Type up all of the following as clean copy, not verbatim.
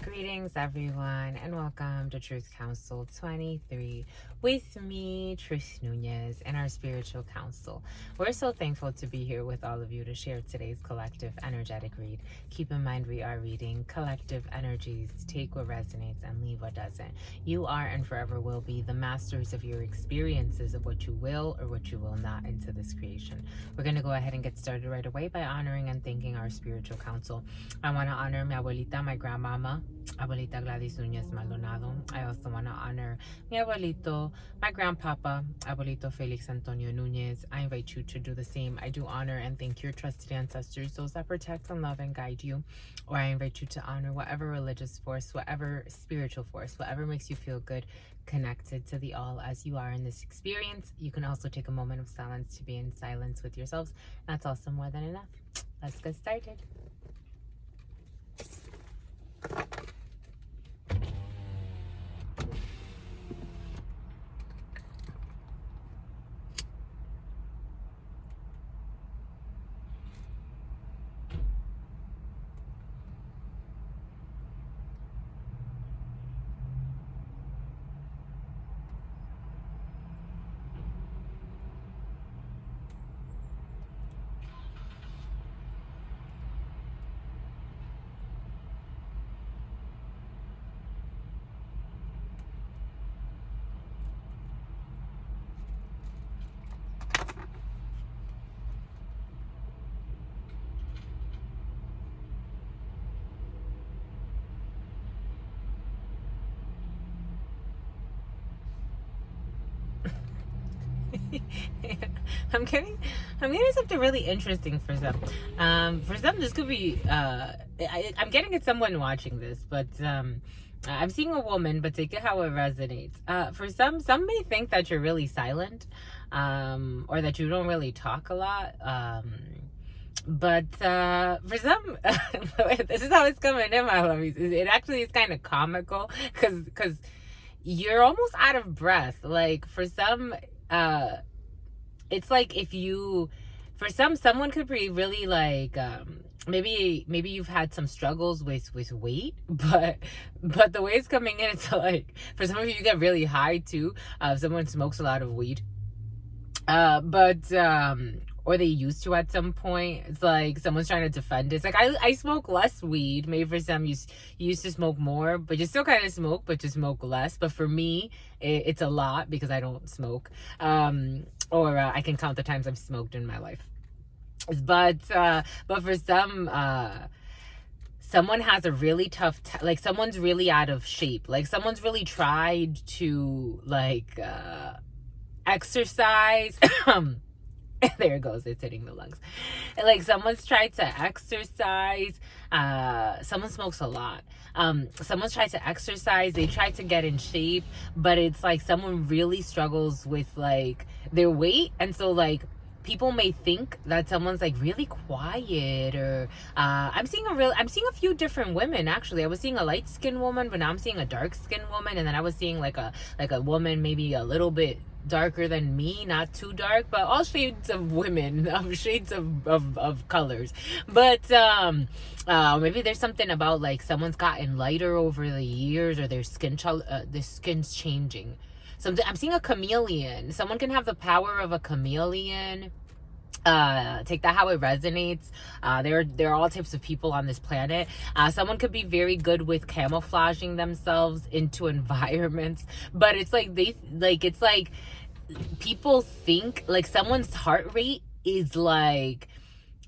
Greetings, everyone, and welcome to Truth Council 23 with me, Trish Nunez, and our spiritual council. We're so thankful to be here with all of you to share today's collective energetic read. Keep in mind, we are reading collective energies. Take what resonates and leave what doesn't. You are and forever will be the masters of your experiences of what you will or what you will not into this creation. We're going to go ahead and get started right away by honoring and thanking our spiritual council. I want to honor mi abuelita, my grandmama, Abuelita Gladys Nunez Maldonado. I also want to honor mi abuelito, my grandpapa, Abuelito Felix Antonio Nunez. I invite you to do the same. I do honor and thank your trusted ancestors, those that protect and love and guide you. Or I invite you to honor whatever religious force, whatever spiritual force, whatever makes you feel good, connected to the all as you are in this experience. You can also take a moment of silence to be in silence with yourselves. That's also more than enough. Let's get started. I'm getting something really interesting for some. For some, this could be. I'm getting at someone watching this, but I'm seeing a woman. But take it how it resonates. For some may think that you're really silent, or that you don't really talk a lot. But for some, this is how it's coming in, my lovies. It actually is kind of comical because you're almost out of breath. Like for some, it's like if you, for someone could be really like, maybe you've had some struggles with weight, but the way it's coming in, it's like, for some of you get really high too. If someone smokes a lot of weed, or they used to at some point. It's like someone's trying to defend it. It's like I smoke less weed. Maybe for some you used to smoke more, but you still kind of smoke, but you smoke less. But for me, it's a lot because I don't smoke. Or I can count the times I've smoked in my life. But for some, someone has a really tough, like someone's really out of shape. Like someone's really tried to like exercise. There it goes, it's hitting the lungs. Like someone's tried to exercise. Someone smokes a lot. Someone's tried to exercise, they try to get in shape, but it's like someone really struggles with like their weight. And so like people may think that someone's like really quiet, or I'm seeing a few different women actually. I was seeing a light-skinned woman, but now I'm seeing a dark-skinned woman, and then I was seeing like a woman maybe a little bit darker than me, not too dark, but all shades of women, shades of colors. But maybe there's something about like someone's gotten lighter over the years, or their skin's changing. Something, I'm seeing a chameleon. Someone can have the power of a chameleon. Take that how it resonates. There are all types of people on this planet. Someone could be very good with camouflaging themselves into environments, but it's like it's like people think like someone's heart rate is like,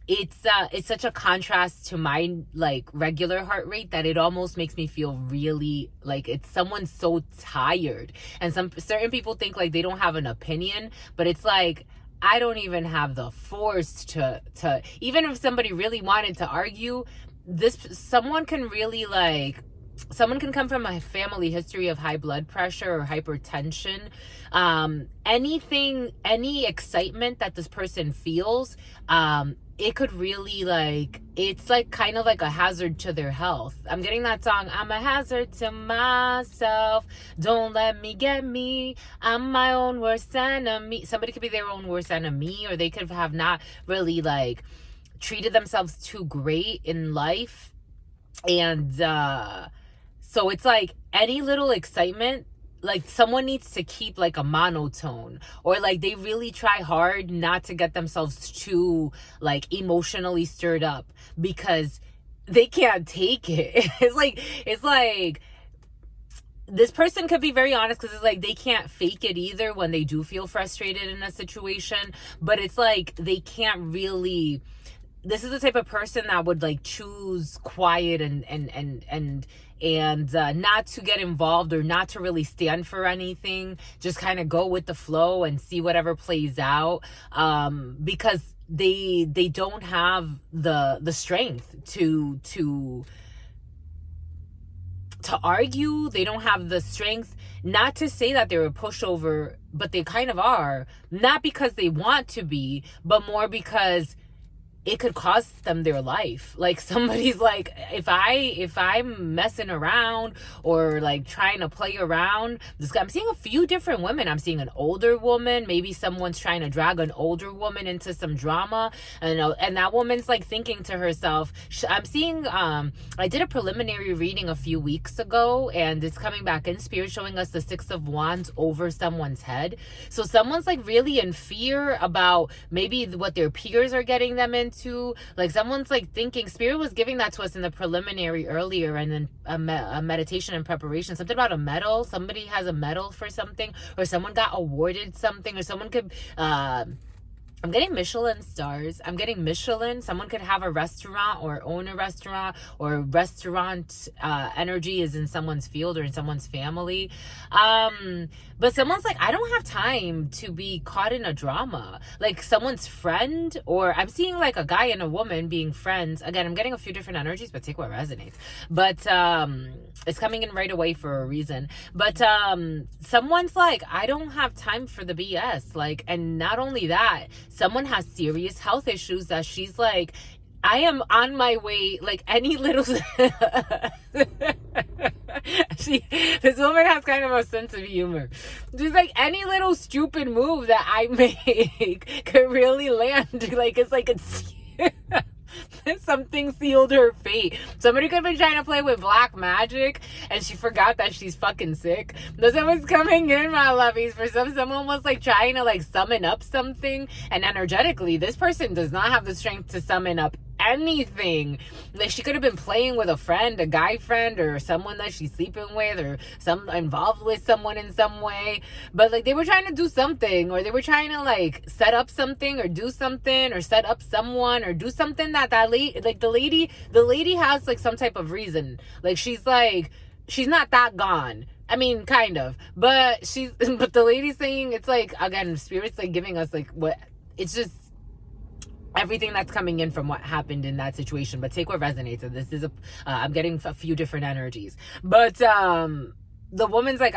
it's such a contrast to my like regular heart rate that it almost makes me feel really like it's someone's so tired. And certain people think like they don't have an opinion, but it's like I don't even have the force to even if somebody really wanted to argue, someone can really like, someone can come from a family history of high blood pressure or hypertension. Any excitement that this person feels, it could really like, it's like kind of like a hazard to their health. I'm getting that song, I'm a hazard to myself, don't let me get me, I'm my own worst enemy. Somebody could be their own worst enemy, or they could have not really like treated themselves too great in life, and So it's like any little excitement, like someone needs to keep like a monotone, or like they really try hard not to get themselves too like emotionally stirred up, because they can't take it. It's like this person could be very honest, because it's like they can't fake it either when they do feel frustrated in a situation, but it's like they can't really, this is the type of person that would like choose quiet and not to get involved, or not to really stand for anything, just kind of go with the flow and see whatever plays out, because they don't have the strength to argue. They don't have the strength, not to say that they're a pushover, but they kind of are, not because they want to be, but more because it could cost them their life. Like somebody's like, if I'm messing around or like trying to play around, I'm seeing a few different women. I'm seeing an older woman. Maybe someone's trying to drag an older woman into some drama, and that woman's like thinking to herself, I'm seeing, I did a preliminary reading a few weeks ago, and it's coming back in. Spirit showing us the Six of Wands over someone's head. So someone's like really in fear about maybe what their peers are getting them into. Like someone's like thinking, Spirit was giving that to us in the preliminary earlier, and then a meditation and preparation, something about a medal. Somebody has a medal for something, or someone got awarded something, or someone could I'm getting Michelin stars. I'm getting Michelin. Someone could have a restaurant or own a restaurant, or restaurant energy is in someone's field or in someone's family. But someone's like, I don't have time to be caught in a drama. Like someone's friend, or I'm seeing like a guy and a woman being friends. Again, I'm getting a few different energies, but take what resonates. But it's coming in right away for a reason. But someone's like, I don't have time for the BS. Like, and not only that, someone has serious health issues that she's like, I am on my way, like any little this woman has kind of a sense of humor. She's like, any little stupid move that I make could really land. Like it's like it's something sealed her fate. Somebody could have been trying to play with black magic and she forgot that she's fucking sick. Someone's coming in, my lovies. For someone was like trying to like summon up something, and energetically this person does not have the strength to summon up anything. Like she could have been playing with a friend, a guy friend, or someone that she's sleeping with, or some involved with someone in some way, but like they were trying to do something, or they were trying to like set up something, or do something, or set up someone, or do something that like the lady has like some type of reason. Like she's not that gone. I mean, kind of, but but the lady's saying, it's like, again, Spirit's like giving us like what, it's just everything that's coming in from what happened in that situation. But take what resonates. And this is I'm getting a few different energies, but the woman's like,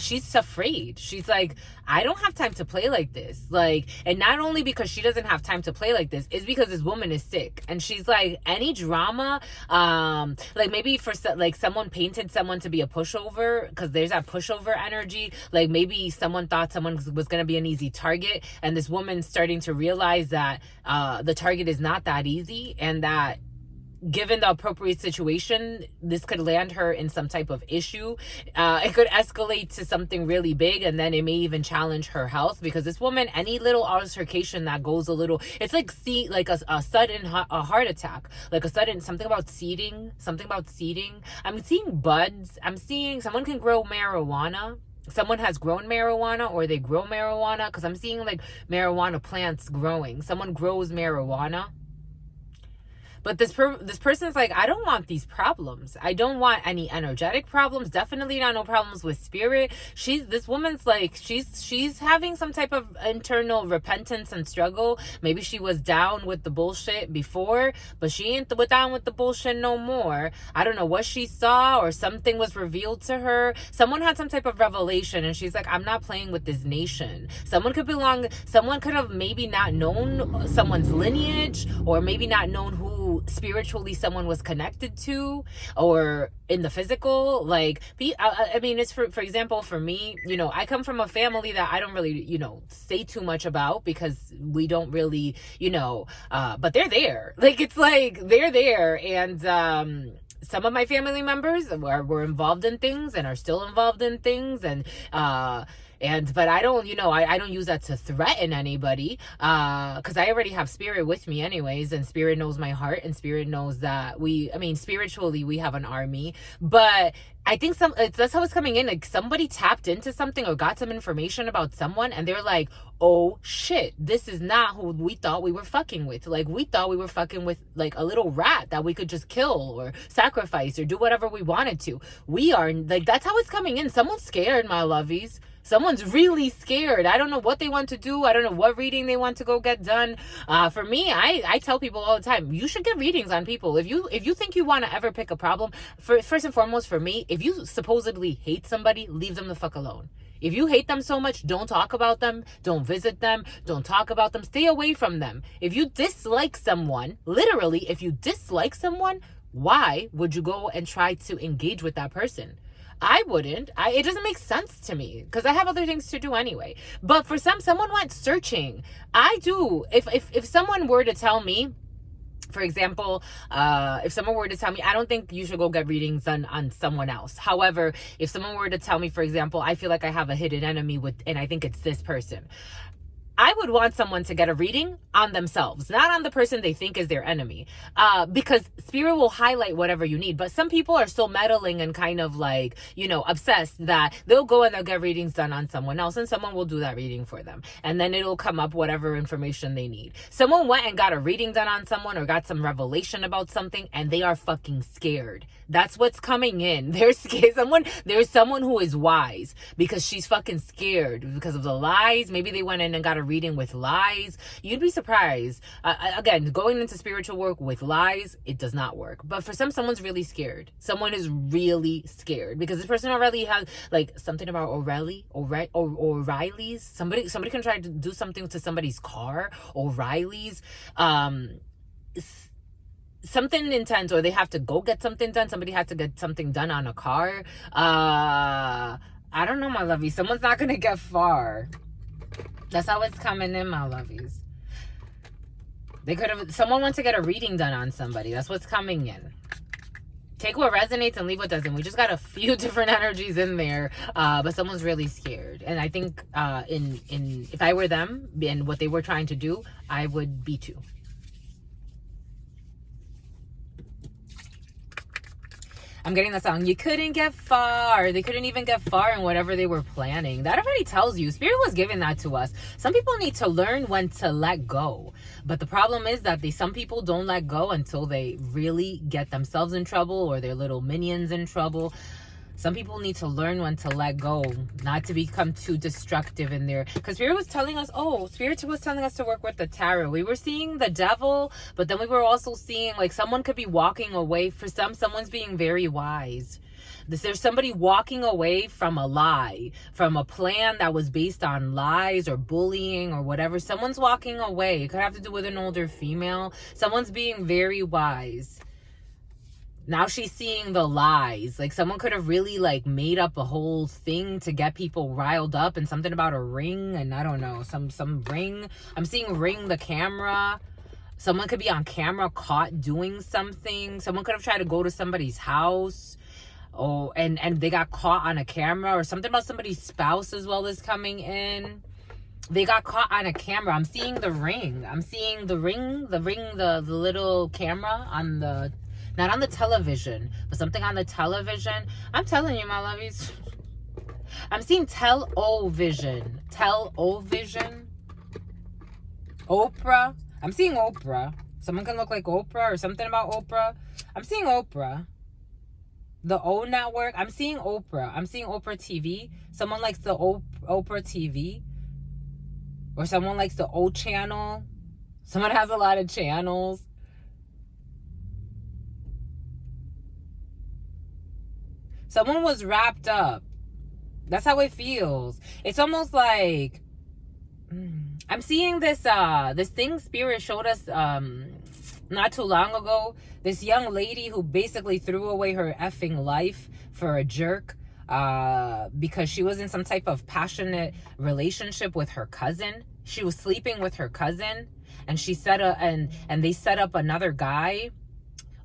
she's afraid. She's like, I don't have time to play like this. Like, and not only because she doesn't have time to play like this, it's because this woman is sick. And she's like, any drama, like maybe for like someone painted someone to be a pushover, because there's that pushover energy. Like maybe someone thought someone was going to be an easy target, and this woman's starting to realize that the target is not that easy, and that given the appropriate situation, this could land her in some type of issue. It could escalate to something really big, and then it may even challenge her health, because this woman, any little altercation that goes a little, it's like a sudden heart attack, like a sudden something about seeding. I'm seeing buds. I'm seeing someone can grow marijuana. Someone has grown marijuana, or they grow marijuana, because I'm seeing like marijuana plants growing. Someone grows marijuana. But this person's like, I don't want these problems. I don't want any energetic problems. Definitely not no problems with spirit. This woman's like, she's having some type of internal repentance and struggle. Maybe she was down with the bullshit before, but she ain't down with the bullshit no more. I don't know what she saw, or something was revealed to her. Someone had some type of revelation, and she's like, I'm not playing with this nation. Someone could have maybe not known someone's lineage, or maybe not known who spiritually someone was connected to, or in the physical. Like, I mean, it's for example, for me, I come from a family that I don't really, say too much about, because we don't really, but they're there. Like, it's like they're there, and some of my family members were involved in things and are still involved in things, but I don't, I don't use that to threaten anybody, because I already have spirit with me anyways, and spirit knows my heart, and spirit knows that spiritually we have an army. But I think that's how it's coming in. Like, somebody tapped into something or got some information about someone, and they're like, oh shit, this is not who we thought we were fucking with. Like, we thought we were fucking with like a little rat that we could just kill or sacrifice or do whatever we wanted to. We are like, that's how it's coming in. Someone's scared, my lovies. Someone's really scared. I don't know what they want to do. I don't know what reading they want to go get done. For me, I tell people all the time, you should get readings on people. If you think you want to ever pick a problem, first and foremost for me, if you supposedly hate somebody, leave them the fuck alone. If you hate them so much, don't talk about them. Don't visit them. Don't talk about them. Stay away from them. If you dislike someone, literally, if you dislike someone, why would you go and try to engage with that person? I wouldn't. It doesn't make sense to me because I have other things to do anyway. But for someone went searching. I do. If someone were to tell me, for example, if someone were to tell me, I don't think you should go get readings done on someone else. However, if someone were to tell me, for example, I feel like I have a hidden enemy and I think it's this person, I would want someone to get a reading on themselves, not on the person they think is their enemy, because spirit will highlight whatever you need. But some people are so meddling and kind of like, obsessed that they'll go and they'll get readings done on someone else, and someone will do that reading for them. And then it'll come up whatever information they need. Someone went and got a reading done on someone or got some revelation about something, and they are fucking scared. That's what's coming in. They're scared. There's someone who is wise because she's fucking scared because of the lies. Maybe they went in and got a reading with lies. You'd be surprised. Again, going into spiritual work with lies, it does not work. But for someone's really scared. Someone is really scared because this person already has like something about O'Reilly's. Somebody can try to do something to somebody's car. O'Reilly's. Something intense, or they have to go get something done. Somebody has to get something done on a car. I don't know, my lovies. Someone's not gonna get far. That's how it's coming in, my lovies. Someone wants to get a reading done on somebody. That's what's coming in. Take what resonates and leave what doesn't. We just got a few different energies in there, but someone's really scared. And I think if I were them and what they were trying to do, I would be too. I'm getting the song, you couldn't get far. They couldn't even get far in whatever they were planning. That already tells you. Spirit was giving that to us. Some people need to learn when to let go. But the problem is that some people don't let go until they really get themselves in trouble or their little minions in trouble. Some people need to learn when to let go, not to become too destructive in there. Because Spirit was telling us to work with the tarot. We were seeing the devil, but then we were also seeing like someone could be walking away. For someone's being very wise. There's somebody walking away from a lie, from a plan that was based on lies or bullying or whatever. Someone's walking away. It could have to do with an older female. Someone's being very wise. Now she's seeing the lies. Like someone could have really like made up a whole thing to get people riled up, and something about a ring, and I don't know, some ring. I'm seeing ring the camera. Someone could be on camera caught doing something. Someone could have tried to go to somebody's house. Oh, and they got caught on a camera, or something about somebody's spouse as well is coming in. They got caught on a camera. I'm seeing the ring. I'm seeing the little camera on the, not on the television, but something on the television. I'm telling you, my lovies. I'm seeing tell-o-vision. Tell-o-vision. Oprah. I'm seeing Oprah. Someone can look like Oprah or something about Oprah. I'm seeing Oprah. The O Network. I'm seeing Oprah. I'm seeing Oprah TV. Someone likes the Oprah TV. Or someone likes the O channel. Someone has a lot of channels. Someone was wrapped up. That's how it feels. It's almost like I'm seeing this thing Spirit showed us not too long ago. This young lady who basically threw away her effing life for a jerk because she was in some type of passionate relationship with her cousin. She was sleeping with her cousin, and she and they set up another guy.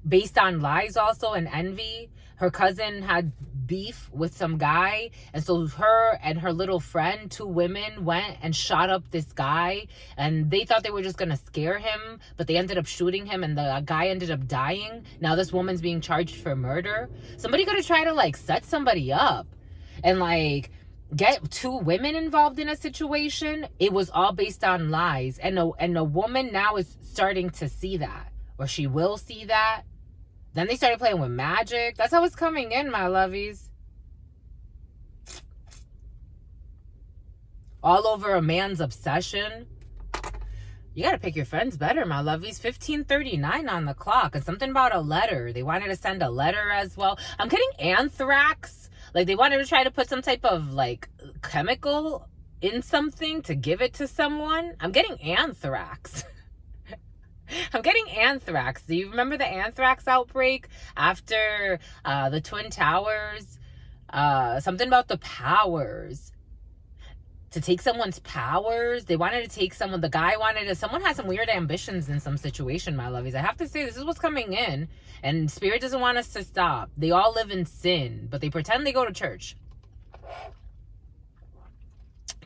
based on lies also and envy. Her cousin had beef with some guy, and so her and her little friend, 2 women, went and shot up this guy, and they thought they were just gonna scare him, but they ended up shooting him, and the guy ended up dying. Now this woman's being charged for murder. Somebody could have tried to like set somebody up and like get 2 women involved in a situation. It was all based on lies, and a woman now is starting to see that, or she will see that. Then they started playing with magic. That's how it's coming in, my lovies. All over a man's obsession. You gotta pick your friends better, my lovies. 15:39 on the clock. And something about a letter. They wanted to send a letter as well. I'm getting anthrax. Like they wanted to try to put some type of like chemical in something to give it to someone. I'm getting anthrax. I'm getting anthrax. Do you remember the anthrax outbreak after the Twin Towers? Something about the powers. To take someone's powers. They wanted to take someone. The guy wanted to. Someone had some weird ambitions in some situation, my lovies. I have to say, this is what's coming in. And Spirit doesn't want us to stop. They all live in sin, but they pretend they go to church.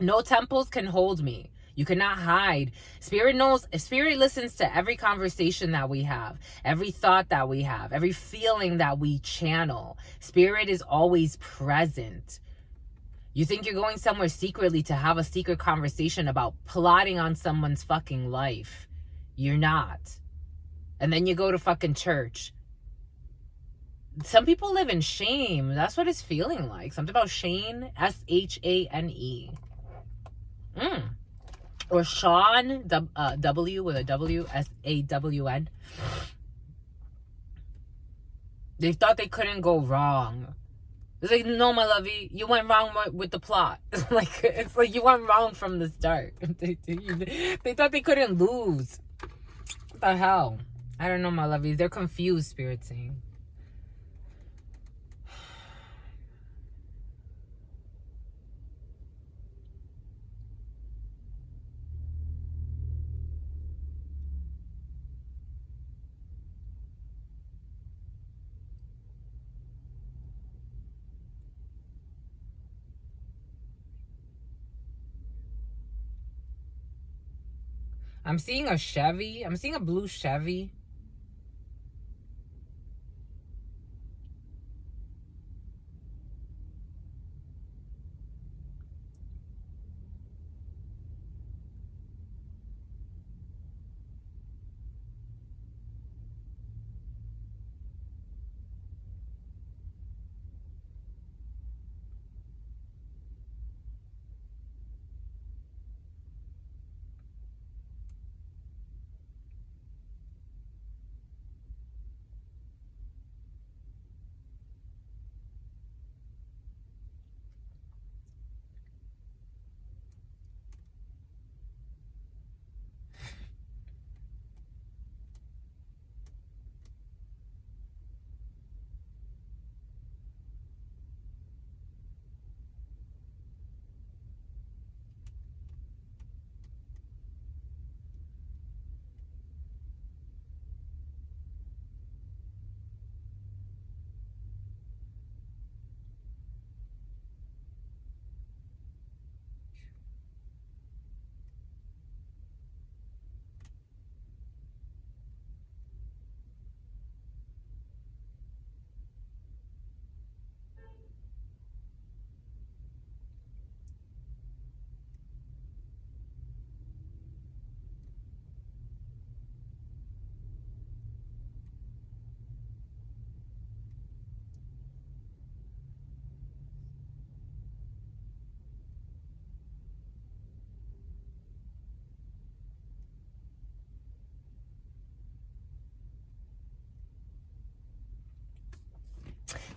No temples can hold me. You cannot hide. Spirit knows. Spirit listens to every conversation that we have, every thought that we have, every feeling that we channel. Spirit is always present. You think you're going somewhere secretly to have a secret conversation about plotting on someone's fucking life. You're not. And then you go to fucking church. Some people live in shame. That's what it's feeling like. Something about Shane. S-H-A-N-E. Or Sean, W with a W, S-A-W-N. They thought they couldn't go wrong. It's like, no, my lovey, you went wrong with the plot. It's like you went wrong from the start. They thought they couldn't lose. What the hell? I don't know, my lovey. They're confused, Spirit saying. I'm seeing a Chevy. I'm seeing a blue Chevy.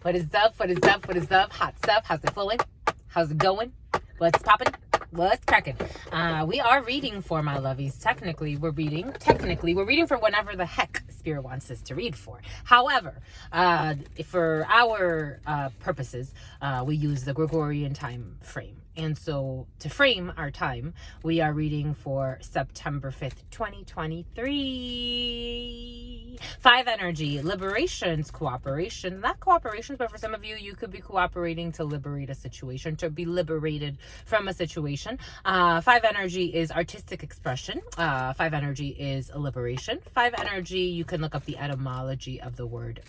What is up? What is up? What is up? Hot stuff. How's it flowing? How's it going? What's popping? What's cracking? We are reading for my lovies. Technically, we're reading for whenever the heck Spirit wants us to read for. However, for our purposes, we use the Gregorian time frame And so to frame our time, we are reading for September 5th, 2023. 5 energy, liberations, cooperation. Not cooperations, but for some of you, you could be cooperating to liberate a situation, to be liberated from a situation. 5 energy is artistic expression. 5 energy is a liberation. 5 energy, you can look up the etymology of the word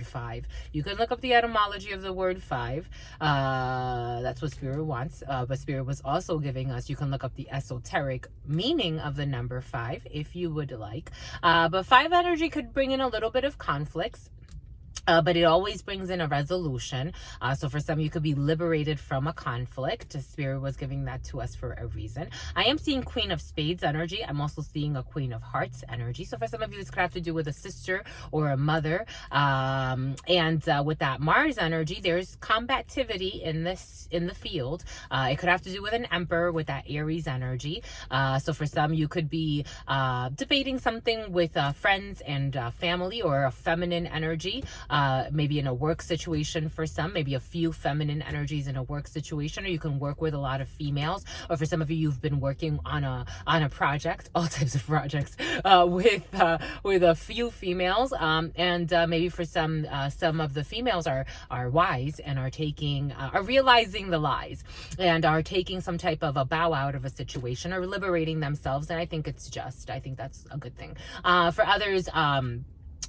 5. You can look up the etymology of the word 5. That's what Spirit wants. But Spirit was also giving us, you can look up the esoteric meaning of the number 5 if you would like. But 5 energy could bring in a little bit of conflicts. But it always brings in a resolution. So for some, you could be liberated from a conflict. Spirit was giving that to us for a reason. I am seeing Queen of Spades energy. I'm also seeing a Queen of Hearts energy. So for some of you, this could have to do with a sister or a mother. And with that Mars energy, there's combativity in the field. It could have to do with an Emperor with that Aries energy. So for some, you could be debating something with friends and family, or a feminine energy. Maybe in a work situation for some, maybe a few feminine energies in a work situation, or you can work with a lot of females, or for some of you, you've been working on a project, all types of projects, with a few females, and maybe for some of the females are wise and are realizing the lies and are taking some type of a bow out of a situation or liberating themselves, and I think it's just, I think that's a good thing. For others,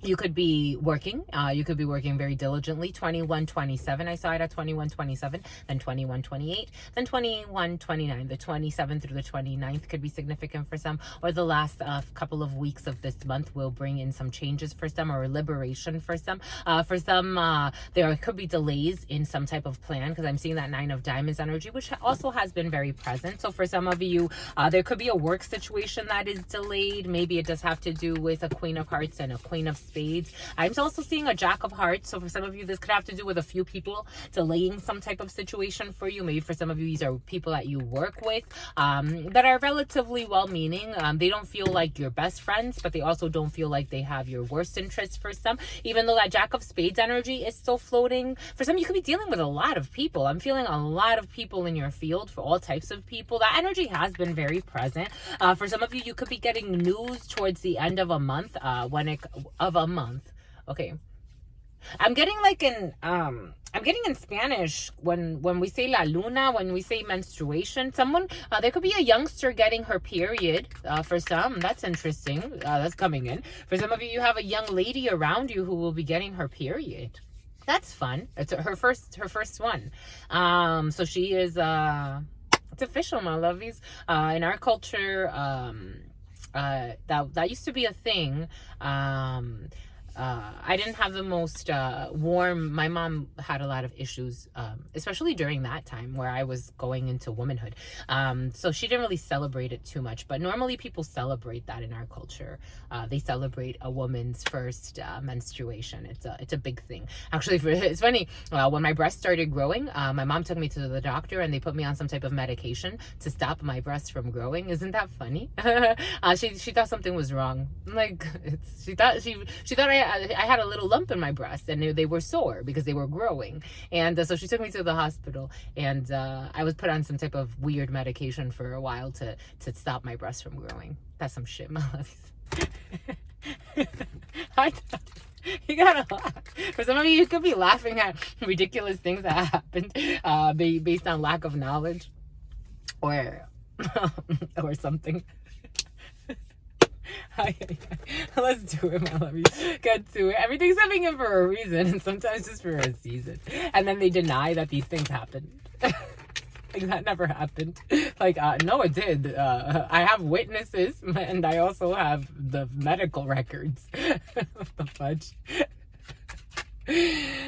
you could be working. You could be working very diligently. 2127. I saw it at 2127, then 2128, then 2129. The 27th through the 29th could be significant for some, or the last couple of weeks of this month will bring in some changes for some, or liberation for some. For some, there could be delays in some type of plan, because I'm seeing that 9 of Diamonds energy, which also has been very present. So for some of you, there could be a work situation that is delayed. Maybe it does have to do with a Queen of Hearts and a Queen of Spades. I'm also seeing a Jack of Hearts. So for some of you, this could have to do with a few people delaying some type of situation for you. Maybe for some of you, these are people that you work with, that are relatively well-meaning. They don't feel like your best friends, but they also don't feel like they have your worst interests for some. Even though that Jack of Spades energy is still floating, for some, you could be dealing with a lot of people. I'm feeling a lot of people in your field, for all types of people. That energy has been very present. For some of you, you could be getting news towards the end of a month, Okay. I'm getting like I'm getting in Spanish when we say la luna, when we say menstruation, there could be a youngster getting her period. For some, that's interesting. That's coming in. For some of you, you have a young lady around you who will be getting her period. That's fun. It's her first one. So she is, it's official, my lovies. In our culture, that used to be a thing. I didn't have the most warm. My mom had a lot of issues, especially during that time where I was going into womanhood. So she didn't really celebrate it too much. But normally people celebrate that in our culture. They celebrate a woman's first menstruation. It's a big thing. Actually, it's funny. When my breasts started growing, my mom took me to the doctor and they put me on some type of medication to stop my breasts from growing. Isn't that funny? She thought something was wrong. Like she thought I had a little lump in my breast and they were sore because they were growing. And so she took me to the hospital and I was put on some type of weird medication for a while to stop my breasts from growing. That's some shit, my loves. You gotta laugh. For some of you, you could be laughing at ridiculous things that happened based on lack of knowledge or something. Let's do it, my lovies. Get to it. Everything's coming in for a reason, and sometimes just for a season. And then they deny that these things happened. Like, that never happened. Like, no, it did. I have witnesses, and I also have the medical records. What the fudge?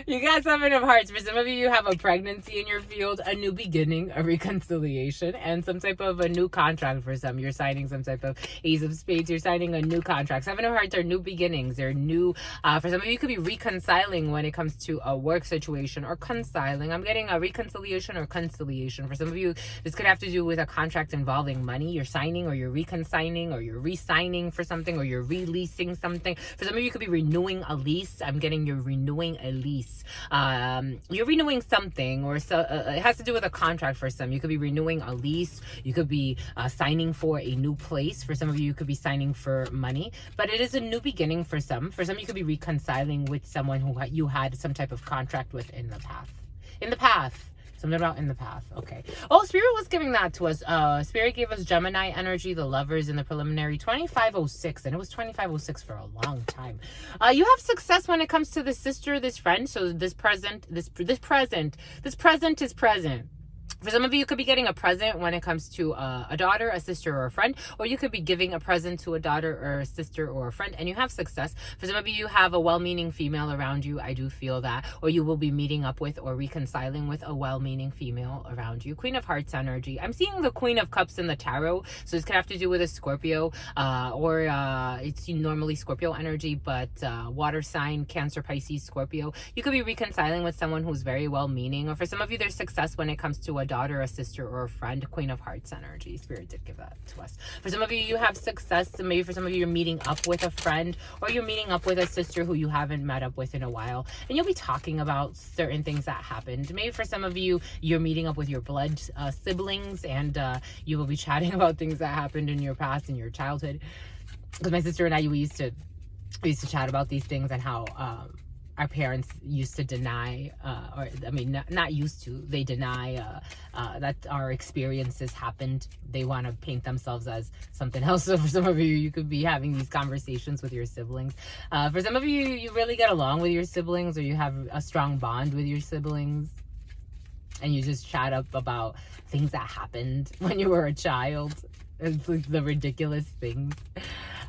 You got 7 of Hearts. For some of you, you have a pregnancy in your field, a new beginning, a reconciliation, and some type of a new contract. For some, you're signing some type of Ace of Spades. You're signing a new contract. 7 of Hearts are new beginnings. They're new. For some of you, you could be reconciling when it comes to a work situation or consiling. I'm getting a reconciliation or conciliation. For some of you, this could have to do with a contract involving money. You're signing or you're reconciling or you're re-signing for something or you're releasing something. For some of you, you could be renewing a lease. I'm getting you're renewing renewing a lease. You're renewing something, or so it has to do with a contract for some. You could be renewing a lease. You could be signing for a new place. For some of you, you could be signing for money. But it is a new beginning for some. For some, you could be reconciling with someone who you had some type of contract with in the past. In the past. Something about in the path. Okay. Oh, Spirit was giving that to us. Spirit gave us Gemini energy, the lovers in the preliminary 2506. And it was 2506 for a long time. You have success when it comes to this sister, this friend. So this present is present. For some of you, you could be getting a present when it comes to a daughter, a sister, or a friend. Or you could be giving a present to a daughter or a sister or a friend, and you have success. For some of you, you have a well-meaning female around you. I do feel that. Or you will be meeting up with or reconciling with a well-meaning female around you. Queen of Hearts energy. I'm seeing the Queen of Cups in the tarot. So this could have to do with a Scorpio. Or it's normally Scorpio energy, but water sign, Cancer, Pisces, Scorpio. You could be reconciling with someone who's very well-meaning. Or for some of you, there's success when it comes to a daughter, a sister, or a friend. Queen of Hearts energy. Spirit did give that to us. For some of you, you have success. Maybe for some of you, you're meeting up with a friend, or you're meeting up with a sister who you haven't met up with in a while, and you'll be talking about certain things that happened. Maybe for some of you, you're meeting up with your blood siblings, and you will be chatting about things that happened in your past, in your childhood. Because my sister and I, we used to chat about these things, and how our parents used to deny, not used to, they deny that our experiences happened. They want to paint themselves as something else. So for some of you, you could be having these conversations with your siblings. For some of you, you really get along with your siblings, or you have a strong bond with your siblings, and you just chat up about things that happened when you were a child. It's like the ridiculous things.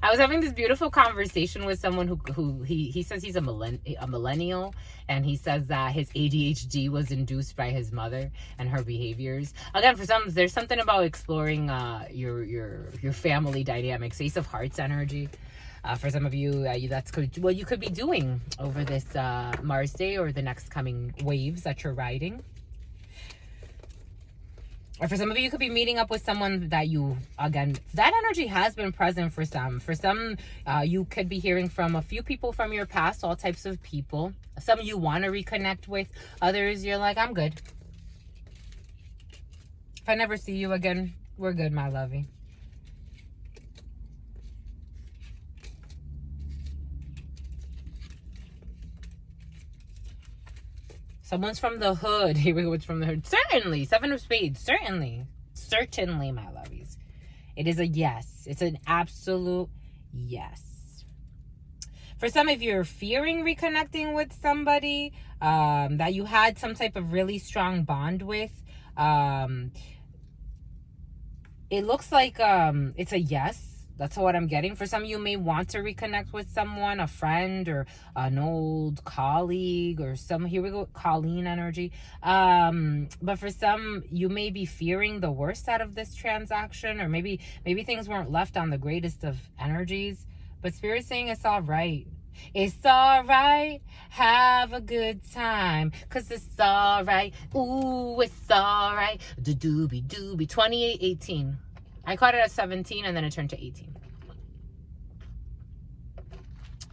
I was having this beautiful conversation with someone who he says he's a millennial, and he says that his ADHD was induced by his mother and her behaviors. Again, for some, there's something about exploring your family dynamics. Ace of Hearts energy. For some of you, that's what you could be doing over this Mars day, or the next coming waves that you're riding. Or for some of you, you could be meeting up with someone that you, again, that energy has been present for some. For some, you could be hearing from a few people from your past, all types of people. Some you want to reconnect with. Others, you're like, I'm good. If I never see you again, we're good, my lovey. Someone's from the hood. Here we go. It's from the hood. Certainly. Seven of Spades. Certainly. Certainly, my lovies. It is a yes. It's an absolute yes. For some of you, are fearing reconnecting with somebody that you had some type of really strong bond with. It looks like it's a yes. That's what I'm getting. For some of you, may want to reconnect with someone, a friend, or an old colleague, or here we go, Colleen energy. But for some, you may be fearing the worst out of this transaction, or maybe things weren't left on the greatest of energies. But Spirit's saying it's all right. It's all right. Have a good time, 'cause it's all right. Ooh, it's all right. Doobie 2818. I caught it at 17, and then it turned to 18.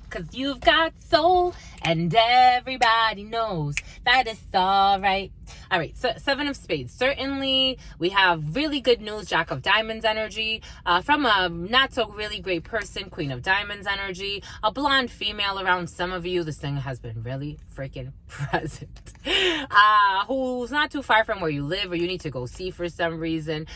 'Cause you've got soul, and everybody knows that it's all right. All right, so Seven of Spades. Certainly, we have really good news. Jack of Diamonds energy. From a not so really great person, Queen of Diamonds energy. A blonde female around some of you. This thing has been really freaking present. Who's not too far from where you live, or you need to go see for some reason.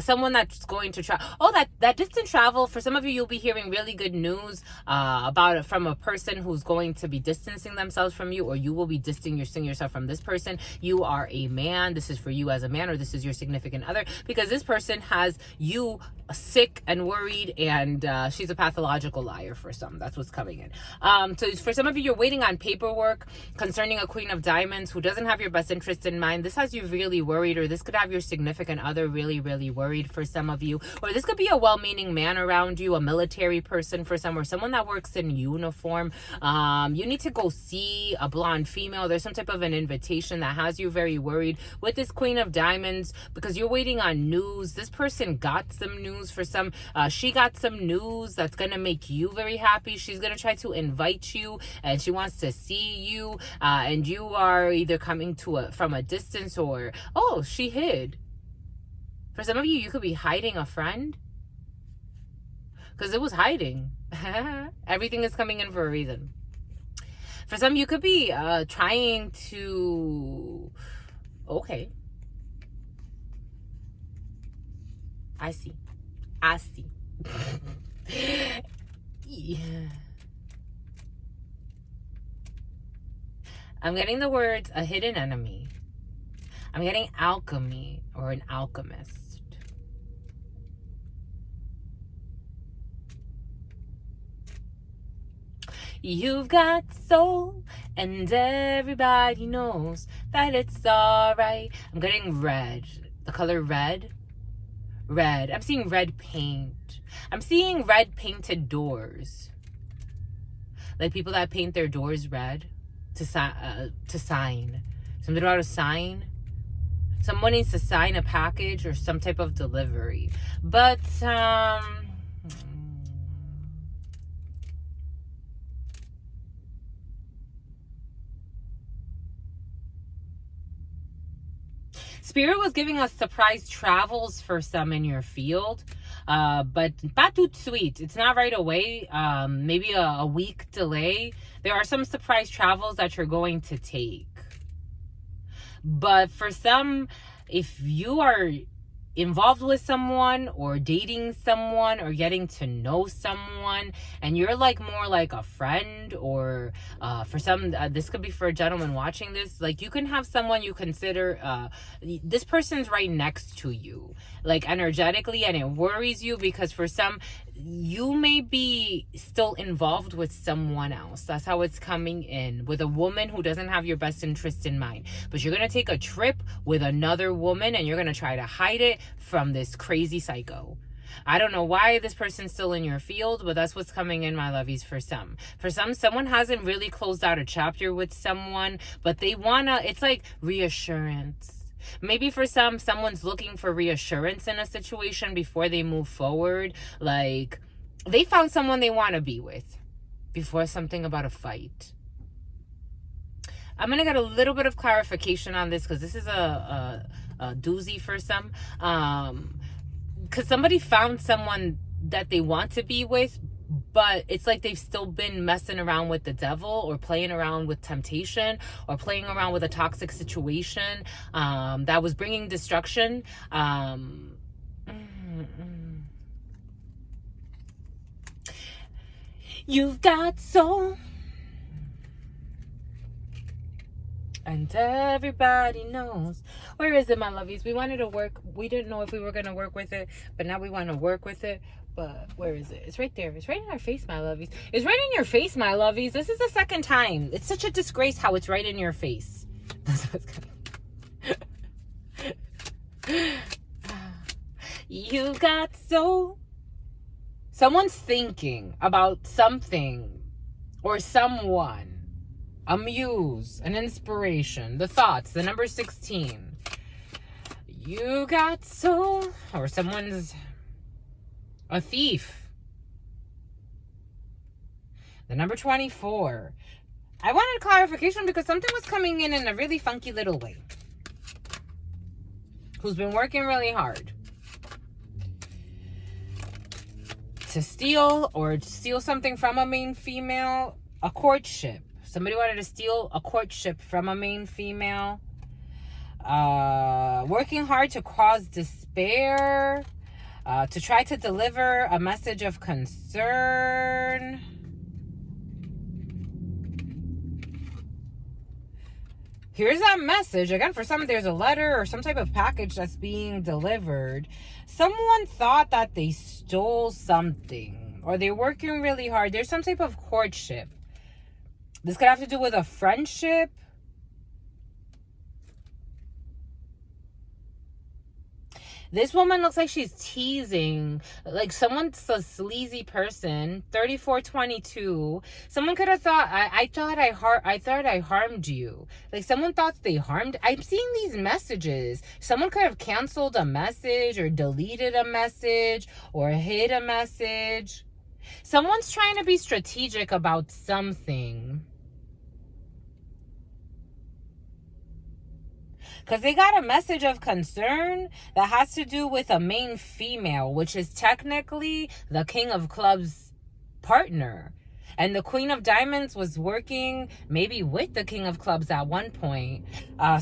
Someone that's going to travel. Oh, that distant travel. For some of you, you'll be hearing really good news about it from a person who's going to be distancing themselves from you, or you will be distancing yourself from this person. You are a man. This is for you as a man, or this is your significant other, because this person has you sick and worried, and she's a pathological liar for some. That's what's coming in. So for some of you, you're waiting on paperwork concerning a Queen of Diamonds who doesn't have your best interest in mind. This has you really worried, or this could have your significant other really, really worried for some of you. Or this could be a well-meaning man around you, a military person for some, or someone that works in uniform. You need to go see a blonde female. There's some type of an invitation that has you very worried with this Queen of Diamonds, because you're waiting on news. This person got some news for some. She got some news that's going to make you very happy. She's going to try to invite you, and she wants to see you, and you are either coming from a distance, or, oh, she hid. For some of you, you could be hiding a friend, because it was hiding. Everything is coming in for a reason. For some, you could be trying to... Okay. I see. Yeah. I'm getting the words a hidden enemy. I'm getting alchemy or an alchemist. You've got soul, and everybody knows that it's alright. I'm getting red. The color red. Red. I'm seeing red paint. I'm seeing red painted doors. Like people that paint their doors red to sign. Something about a sign. Someone needs to sign a package or some type of delivery. But, Spirit was giving us surprise travels for some in your field, but pas tout de suite. It's not right away. Maybe a week delay. There are some surprise travels that you're going to take. But for some, if you are involved with someone or dating someone or getting to know someone, and you're like more like a friend, or for some, this could be for a gentleman watching this, like you can have someone you consider this person's right next to you, like energetically, and it worries you because for some, you may be still involved with someone else. That's how it's coming in, with a woman who doesn't have your best interest in mind. But you're going to take a trip with another woman, and you're going to try to hide it from this crazy psycho. I don't know why this person's still in your field, but that's what's coming in, my lovies, for some. For some, someone hasn't really closed out a chapter with someone, but they wanna, it's like reassurance. Maybe for some, someone's looking for reassurance in a situation before they move forward. Like, they found someone they want to be with before something about a fight. I'm going to get a little bit of clarification on this, because this is a doozy for some. Because somebody found someone that they want to be with, but it's like they've still been messing around with the devil, or playing around with temptation, or playing around with a toxic situation that was bringing destruction. You've got soul, and everybody knows. Where is it, my lovies? We wanted to work. We didn't know if we were going to work with it, but now we want to work with it. But where is it? It's right there. It's right in our face, my lovies. It's right in your face, my lovies. This is the second time. It's such a disgrace how it's right in your face. That's what's coming. You got soul. Someone's thinking about something or someone. A muse, an inspiration, the thoughts, the number 16. You got soul. Or someone's a thief. The number 24. I wanted clarification because something was coming in a really funky little way. Who's been working really hard to steal something from a main female. A courtship. Somebody wanted to steal a courtship from a main female. Working hard to cause despair. To try to deliver a message of concern. Here's that message. Again, for some, there's a letter or some type of package that's being delivered. Someone thought that they stole something, or they're working really hard. There's some type of courtship. This could have to do with a friendship. This woman looks like she's teasing. Like someone's a sleazy person. 3422. Someone could have thought I thought I harmed you. Like someone thought they harmed. I'm seeing these messages. Someone could have canceled a message or deleted a message or hid a message. Someone's trying to be strategic about something. Because they got a message of concern that has to do with a main female, which is technically the King of Clubs' partner. And the Queen of Diamonds was working maybe with the King of Clubs at one point.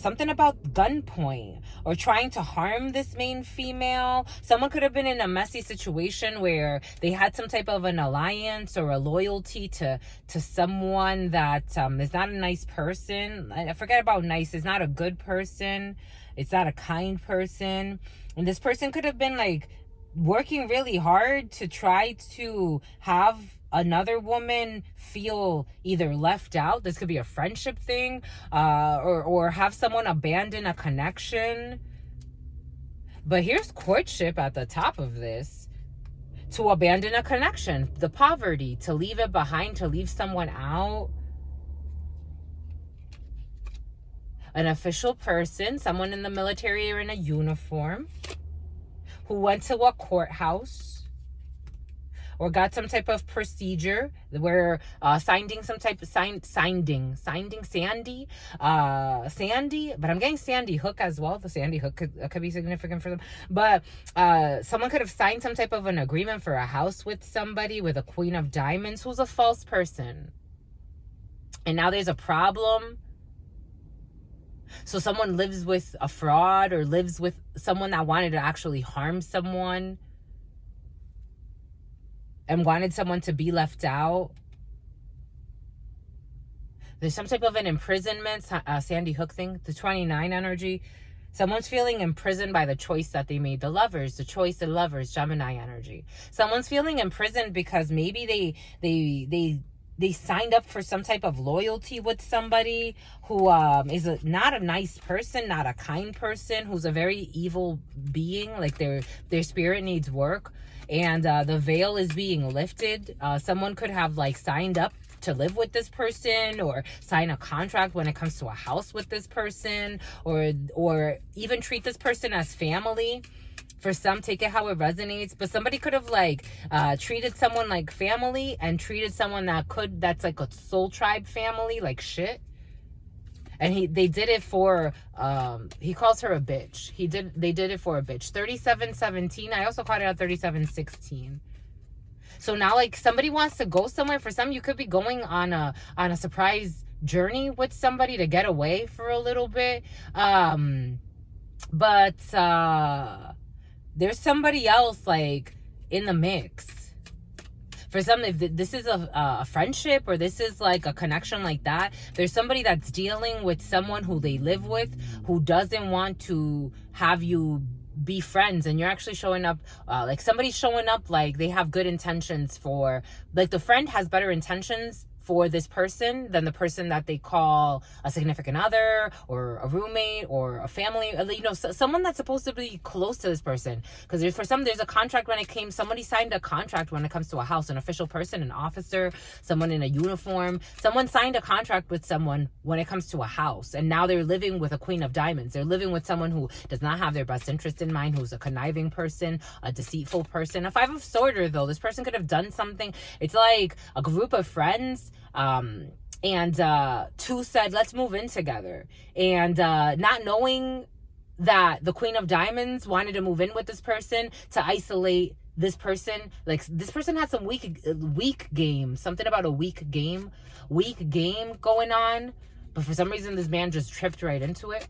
Something about gunpoint or trying to harm this main female. Someone could have been in a messy situation where they had some type of an alliance or a loyalty to someone that is not a nice person. I forget about nice. It's not a good person. It's not a kind person. And this person could have been like working really hard to try to have another woman feel either left out. This could be a friendship thing, or have someone abandon a connection. But here's courtship at the top of this. To abandon a connection, the poverty, to leave it behind, to leave someone out. An official person, someone in the military or in a uniform, who went to a courthouse or got some type of procedure where Sandy, but I'm getting Sandy Hook as well. The Sandy Hook could be significant for them. But someone could have signed some type of an agreement for a house with somebody, with a Queen of Diamonds who's a false person. And now there's a problem. So someone lives with a fraud or lives with someone that wanted to actually harm someone and wanted someone to be left out. There's some type of an imprisonment, Sandy Hook thing, the 29 energy. Someone's feeling imprisoned by the choice that they made. The lovers, the choice of lovers, Gemini energy. Someone's feeling imprisoned because maybe they signed up for some type of loyalty with somebody who is not a nice person, not a kind person, who's a very evil being. Like their spirit needs work. And the veil is being lifted. Someone could have like signed up to live with this person or sign a contract when it comes to a house with this person, or even treat this person as family. For some, take it how it resonates. But somebody could have like treated someone like family and treated someone that's like a soul tribe family like shit. And they did it for he calls her a bitch. They did it for a bitch. 3717. I also caught it at 3716. So now like somebody wants to go somewhere. For some, you could be going on a surprise journey with somebody to get away for a little bit. But there's somebody else like in the mix. For some, if this is a friendship or this is like a connection like that, there's somebody that's dealing with someone who they live with who doesn't want to have you be friends, and you're actually showing up like somebody's showing up like they have good intentions for, like the friend has better intentions for this person than the person that they call a significant other or a roommate or a family, you know, someone that's supposed to be close to this person. Because for some, there's a contract somebody signed a contract when it comes to a house, an official person, an officer, someone in a uniform. Someone signed a contract with someone when it comes to a house, and now they're living with a Queen of Diamonds. They're living with someone who does not have their best interest in mind, who's a conniving person, a deceitful person. A Five of Swords, though, this person could have done something. It's like a group of friends, and two said, let's move in together. And not knowing that the Queen of Diamonds wanted to move in with this person to isolate this person. Like this person had some weak game, something about a weak game going on. But for some reason, this man just tripped right into it.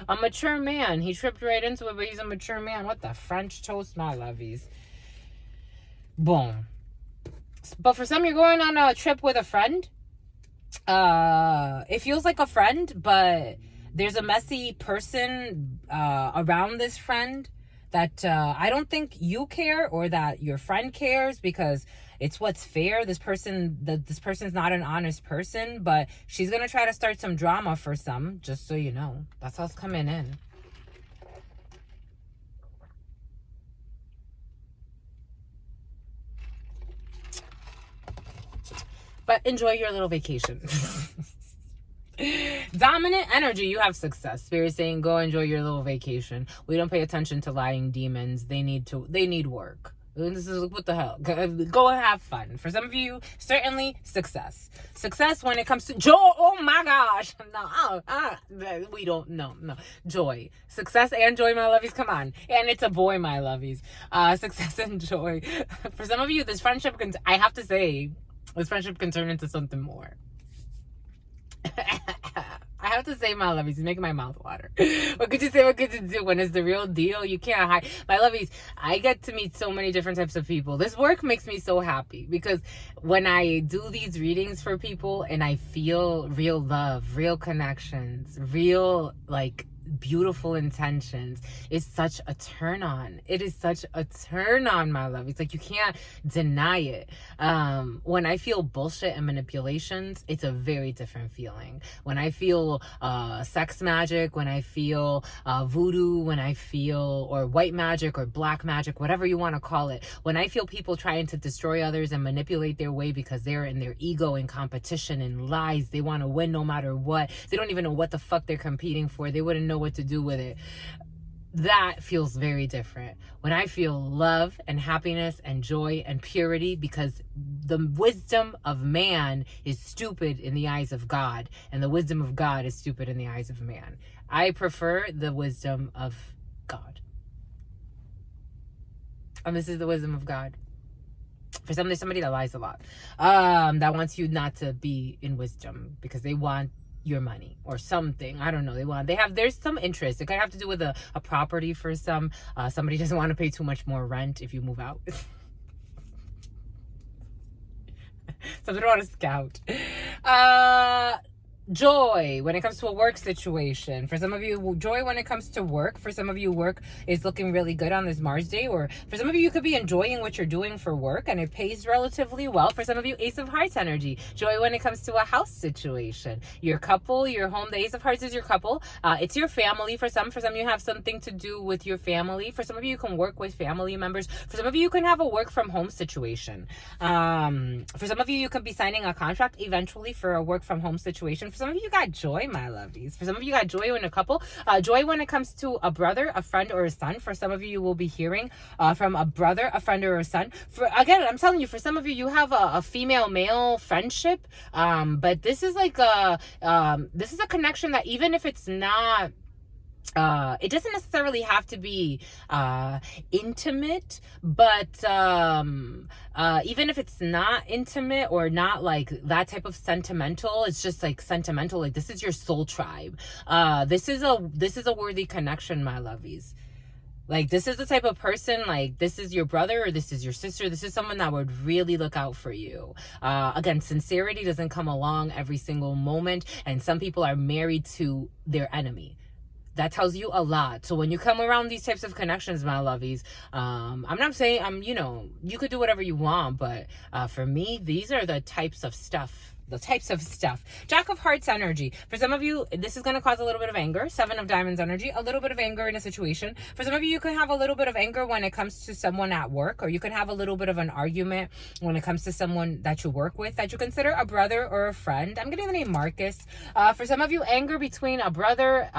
A mature man. He tripped right into it, but he's a mature man. What the French toast, my lovies. Boom. But for some, you're going on a trip with a friend. It feels like a friend, but there's a messy person around this friend that I don't think you care or that your friend cares, because it's what's fair. This person's not an honest person, but she's gonna try to start some drama for some, just so you know. That's how it's coming in. But enjoy your little vacation. Dominant energy, you have success. Spirit saying go enjoy your little vacation. We don't pay attention to lying demons. They need work. This is what the hell. Go have fun. For some of you, certainly success. Success when it comes to joy. Oh my gosh. No, we don't. No. Joy. Success and joy, my lovies. Come on. And it's a boy, my lovies. Success and joy. For some of you, this friendship can, I have to say, this friendship can turn into something more. I have to say, my lovies, it's making my mouth water. What could you say? What could you do? When it's the real deal, you can't hide. My lovies, I get to meet so many different types of people. This work makes me so happy because when I do these readings for people and I feel real love, real connections, real beautiful intentions, is such a turn on. It is such a turn on, my love. It's like you can't deny it. When I feel bullshit and manipulations, it's a very different feeling. When I feel sex magic, when I feel voodoo, when I feel, or white magic or black magic, whatever you want to call it, when I feel people trying to destroy others and manipulate their way because they're in their ego and competition and lies, they want to win no matter what, they don't even know what the fuck they're competing for, they wouldn't know what to do with it. That feels very different. When I feel love and happiness and joy and purity, because the wisdom of man is stupid in the eyes of God, and the wisdom of God is stupid in the eyes of man. I prefer the wisdom of God. And this is the wisdom of God. For some, there's somebody that lies a lot, that wants you not to be in wisdom because they want your money or something. I don't know. There's some interest. It could have to do with a property for some. Somebody doesn't want to pay too much more rent if you move out. Somebody want to scout. Joy when it comes to a work situation. For some of you, joy when it comes to work. For some of you, work is looking really good on this Mars day. Or for some of you, you could be enjoying what you're doing for work and it pays relatively well. For some of you, Ace of Hearts energy. Joy when it comes to a house situation. Your couple, your home. The Ace of Hearts is your couple. It's your family for some. For some, you have something to do with your family. For some of you, you can work with family members. For some of you, you can have a work from home situation. For some of you, you could be signing a contract eventually for a work from home situation. For some of you got joy, my lovies. For some of you got joy in a couple. Joy when it comes to a brother, a friend, or a son. For some of you, you will be hearing from a brother, a friend, or a son. Again, I'm telling you, for some of you, you have a female-male friendship. But this is this is a connection that even if it's not, it doesn't necessarily have to be intimate, but even if it's not intimate or not like that type of sentimental, it's just like sentimental. Like this is your soul tribe. This is a worthy connection, my lovies. Like this is the type of person, like this is your brother or this is your sister. This is someone that would really look out for you. Again, sincerity doesn't come along every single moment, and some people are married to their enemy. That tells you a lot. So when you come around these types of connections, my lovies, I'm not saying you could do whatever you want, but for me, these are the types of stuff. Jack of Hearts energy. For some of you, this is going to cause a little bit of anger. 7 of Diamonds energy. A little bit of anger in a situation. For some of you, you could have a little bit of anger when it comes to someone at work, or you could have a little bit of an argument when it comes to someone that you work with, that you consider a brother or a friend. I'm getting the name Marcus. For some of you, anger between a brother.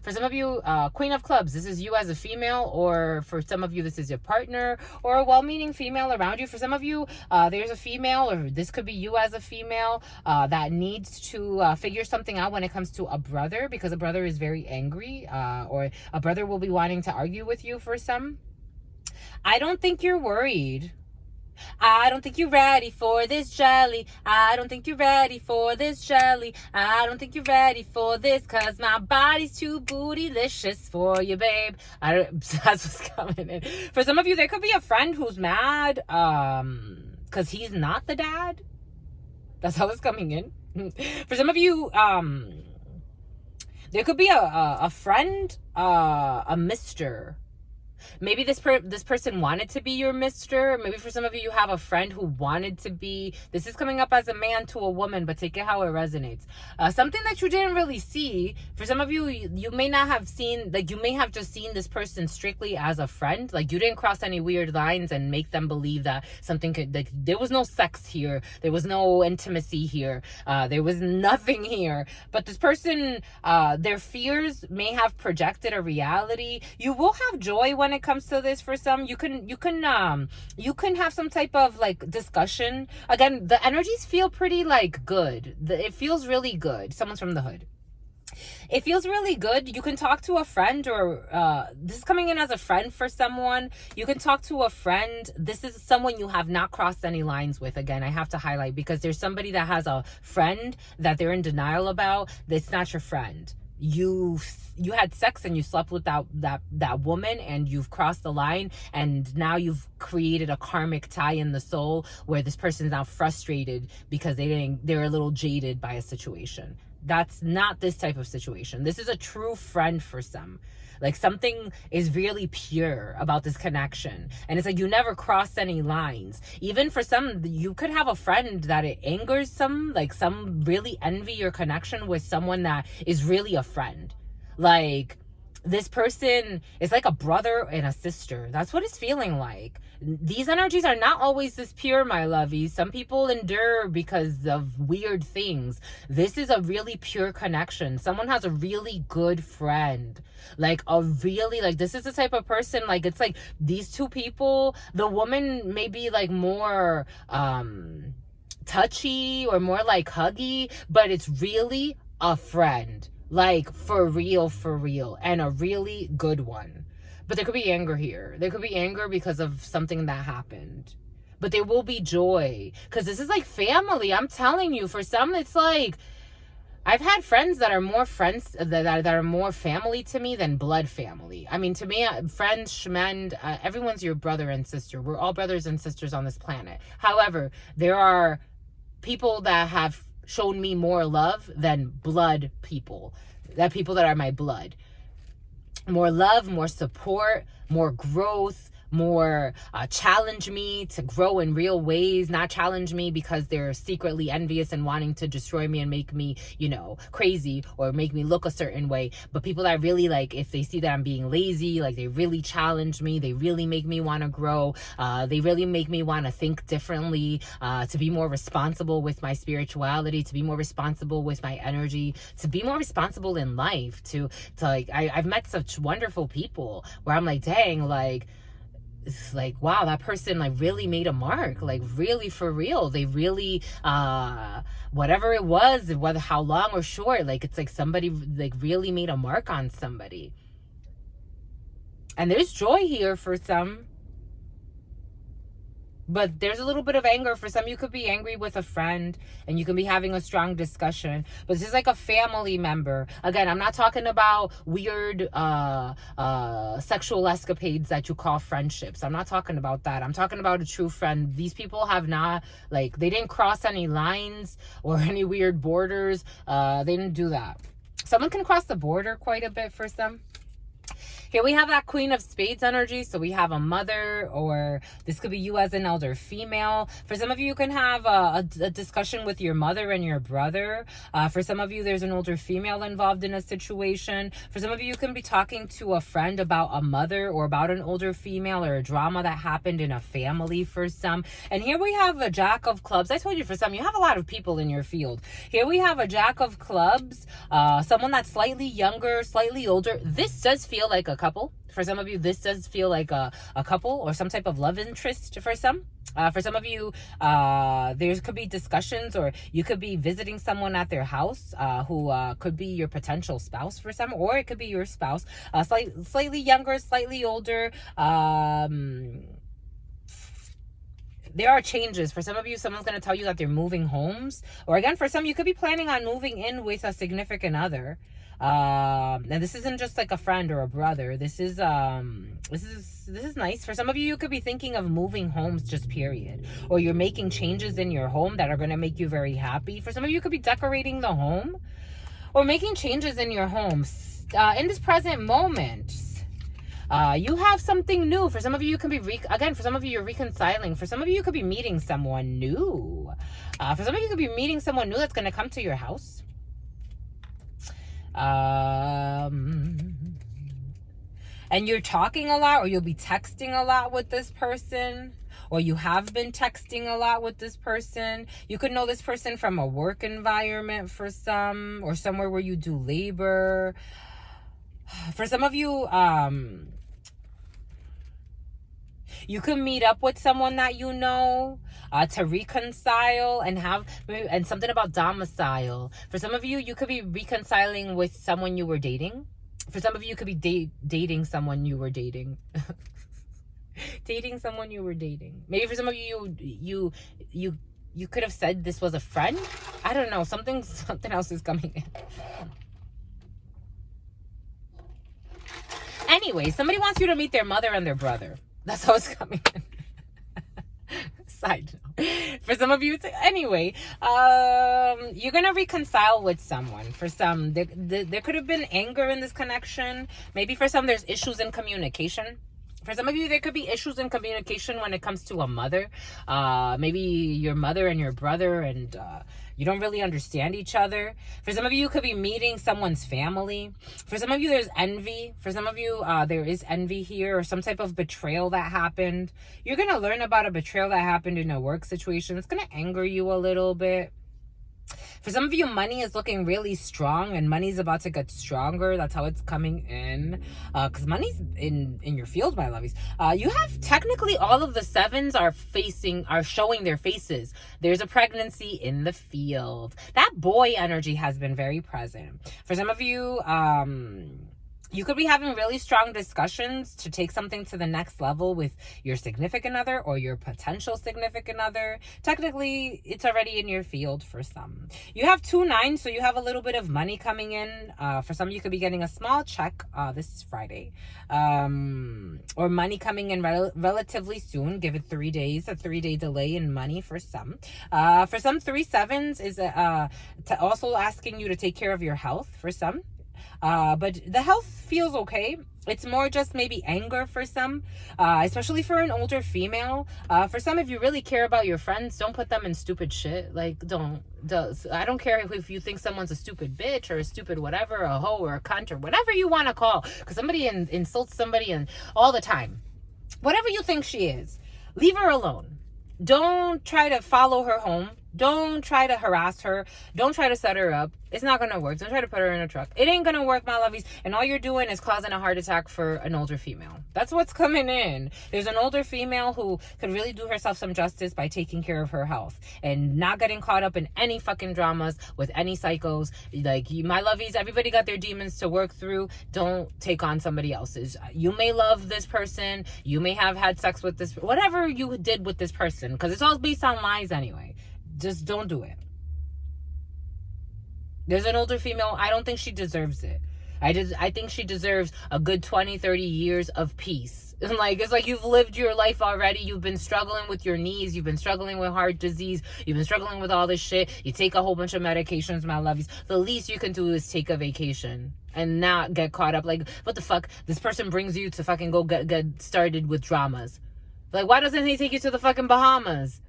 For some of you, Queen of Clubs. This is you as a female, or for some of you, this is your partner or a well-meaning female around you. For some of you, there's a female, or this could be you as a female, that needs to figure something out when it comes to a brother, because a brother is very angry, or a brother will be wanting to argue with you for some. I don't think you're worried. I don't think you're ready for this jelly. I don't think you're ready for this jelly. I don't think you're ready for this, cause my body's too bootylicious for you, babe. That's what's coming in. For some of you, there could be a friend who's mad cause he's not the dad. That's how it's coming in. For some of you, there could be a friend, a mister, Maybe this person wanted to be your mister. Maybe for some of you, you have a friend who wanted to be. This is coming up as a man to a woman, but take it how it resonates. Something that you didn't really see. For some of you, you may not have seen, like, you may have just seen this person strictly as a friend. Like, you didn't cross any weird lines and make them believe that something could, like, there was no sex here. There was no intimacy here. There was nothing here. But this person, their fears may have projected a reality. You will have joy when it comes to this. For some, you can have some type of like discussion. Again, the energies feel pretty like good. It feels really good. Someone's from the hood. It feels really good. You can talk to a friend, or this is coming in as a friend for someone. You can talk to a friend. This is someone you have not crossed any lines with. Again, I have to highlight, because there's somebody that has a friend that they're in denial about. That's not your friend. You had sex and you slept with that woman, and you've crossed the line, and now you've created a karmic tie in the soul where this person's now frustrated because they're a little jaded by a situation. That's not this type of situation. This is a true friend for some. Like, something is really pure about this connection. And it's like you never cross any lines. Even for some, you could have a friend that it angers some. Like, some really envy your connection with someone that is really a friend. Like, this person is like a brother and a sister. That's what it's feeling like. These energies are not always this pure, my lovies. Some people endure because of weird things. This is a really pure connection. Someone has a really good friend. Like, this is the type of person, like, it's like these two people, the woman may be like more touchy or more like huggy, but it's really a friend. Like, for real, and a really good one. But there could be anger here. There could be anger because of something that happened. But there will be joy, because this is like family. I'm telling you, for some, it's like, I've had friends that are more friends, that are more family to me than blood family. I mean, to me, friends, shmend, everyone's your brother and sister. We're all brothers and sisters on this planet. However, there are people that have shown me more love than blood people. People that are my blood. More love, more support, more growth, more challenge me to grow in real ways, not challenge me because they're secretly envious and wanting to destroy me and make me, crazy, or make me look a certain way. But people that really, like, if they see that I'm being lazy, like, they really challenge me, they really make me want to grow, they really make me want to think differently, to be more responsible with my spirituality, to be more responsible with my energy, to be more responsible in life, to like, I've met such wonderful people where I'm like, dang, like, it's like, wow, that person like really made a mark, like really for real. They really, whatever it was, whether how long or short, like, it's like somebody like really made a mark on somebody. And there's joy here for some. But there's a little bit of anger. For some, you could be angry with a friend and you can be having a strong discussion. But this is like a family member. Again, I'm not talking about weird sexual escapades that you call friendships. I'm not talking about that. I'm talking about a true friend. These people have not, like, they didn't cross any lines or any weird borders. They didn't do that. Someone can cross the border quite a bit for some. Here we have that Queen of Spades energy. So we have a mother, or this could be you as an elder female. For some of you, you can have a discussion with your mother and your brother. For some of you, there's an older female involved in a situation. For some of you, you can be talking to a friend about a mother or about an older female, or a drama that happened in a family for some. And here we have a Jack of Clubs. I told you, for some, you have a lot of people in your field. Here we have a Jack of Clubs, someone that's slightly younger, slightly older. This does feel like a couple. For some of you, this does feel like a couple or some type of love interest for some. For some of you, there could be discussions, or you could be visiting someone at their house who could be your potential spouse for some, or it could be your spouse, slightly younger, slightly older. There are changes. For some of you, someone's going to tell you that they're moving homes. Or again, for some, you could be planning on moving in with a significant other. And this isn't just like a friend or a brother. This is nice. For some of you, you could be thinking of moving homes, just period. Or you're making changes in your home that are going to make you very happy. For some of you, you could be decorating the home or making changes in your home. In this present moment, You have something new. For some of you, you can be, again, for some of you, you're reconciling. For some of you, you could be meeting someone new. For some of you, you could be meeting someone new that's going to come to your house. And you're talking a lot, or you'll be texting a lot with this person, or you have been texting a lot with this person. You could know this person from a work environment for some, or somewhere where you do labor. For some of you, you can meet up with someone that you know to reconcile and something about domicile. For some of you, you could be reconciling with someone you were dating. For some of you, you could be dating someone you were dating. Dating someone you were dating. Maybe for some of you, you could have said this was a friend. I don't know. Something else is coming in. Anyway, somebody wants you to meet their mother and their brother. That's how it's coming in. Side note. For some of you, anyway, you're gonna reconcile with someone. For some, there could have been anger in this connection. Maybe for some, there's issues in communication. For some of you, there could be issues in communication when it comes to a mother. Maybe your mother and your brother, and you don't really understand each other. For some of you, you could be meeting someone's family. For some of you, there's envy. For some of you, there is envy here, or some type of betrayal that happened. You're going to learn about a betrayal that happened in a work situation. It's going to anger you a little bit. For some of you, money is looking really strong, and money's about to get stronger. That's how it's coming in. Because money's in your field, my lovies. You have technically all of the sevens are showing their faces. There's a pregnancy in the field. That boy energy has been very present. For some of you, you could be having really strong discussions to take something to the next level with your significant other or your potential significant other. Technically, it's already in your field for some. You have 2 9s, so you have a little bit of money coming in. For some, you could be getting a small check this Friday. Or money coming in relatively soon. Give it 3 days, a 3-day delay in money for some. For some, 3 7s is also asking you to take care of your health for some. But the health feels okay. It's more just maybe anger for some, especially for an older female. For some, if you really care about your friends, don't put them in stupid shit. Like, I don't care if you think someone's a stupid bitch or a stupid whatever, a hoe or a cunt or whatever you want to call. Because somebody insults somebody and all the time. Whatever you think she is, leave her alone. Don't try to follow her home. Don't try to harass her. Don't try to set her up. It's not going to work. Don't try to put her in a truck. It ain't going to work, my lovies. And all you're doing is causing a heart attack for an older female. That's what's coming in. There's an older female who could really do herself some justice by taking care of her health and not getting caught up in any fucking dramas with any psychos. Like, my lovies, everybody got their demons to work through. Don't take on somebody else's. You may love this person. You may have had sex with this, whatever you did with this person, because it's all based on lies anyway. Just don't do it. There's an older female. I don't think she deserves it. I think she deserves a good 20, 30 years of peace. And it's like you've lived your life already. You've been struggling with your knees. You've been struggling with heart disease. You've been struggling with all this shit. You take a whole bunch of medications, my lovies. The least you can do is take a vacation and not get caught up. Like, what the fuck? This person brings you to fucking go get started with dramas. Like, why doesn't he take you to the fucking Bahamas?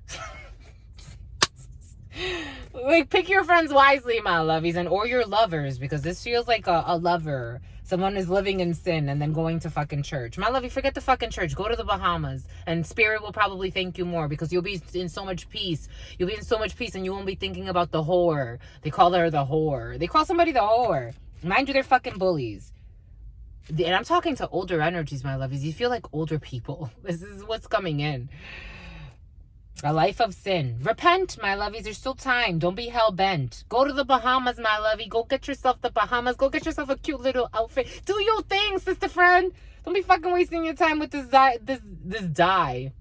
Like, pick your friends wisely, my lovies, or your lovers, because this feels like a lover. Someone is living in sin and then going to fucking church. My lovey, forget the fucking church. Go to the Bahamas, and spirit will probably thank you more, because you'll be in so much peace. You'll be in so much peace, and you won't be thinking about the whore. They call her the whore. They call somebody the whore. Mind you, they're fucking bullies. And I'm talking to older energies, my lovies. You feel like older people. This is what's coming in. A life of sin. Repent, my lovies. There's still time. Don't be hell-bent. Go to the Bahamas, my lovey. Go get yourself the Bahamas. Go get yourself a cute little outfit. Do your thing, sister friend. Don't be fucking wasting your time with this die.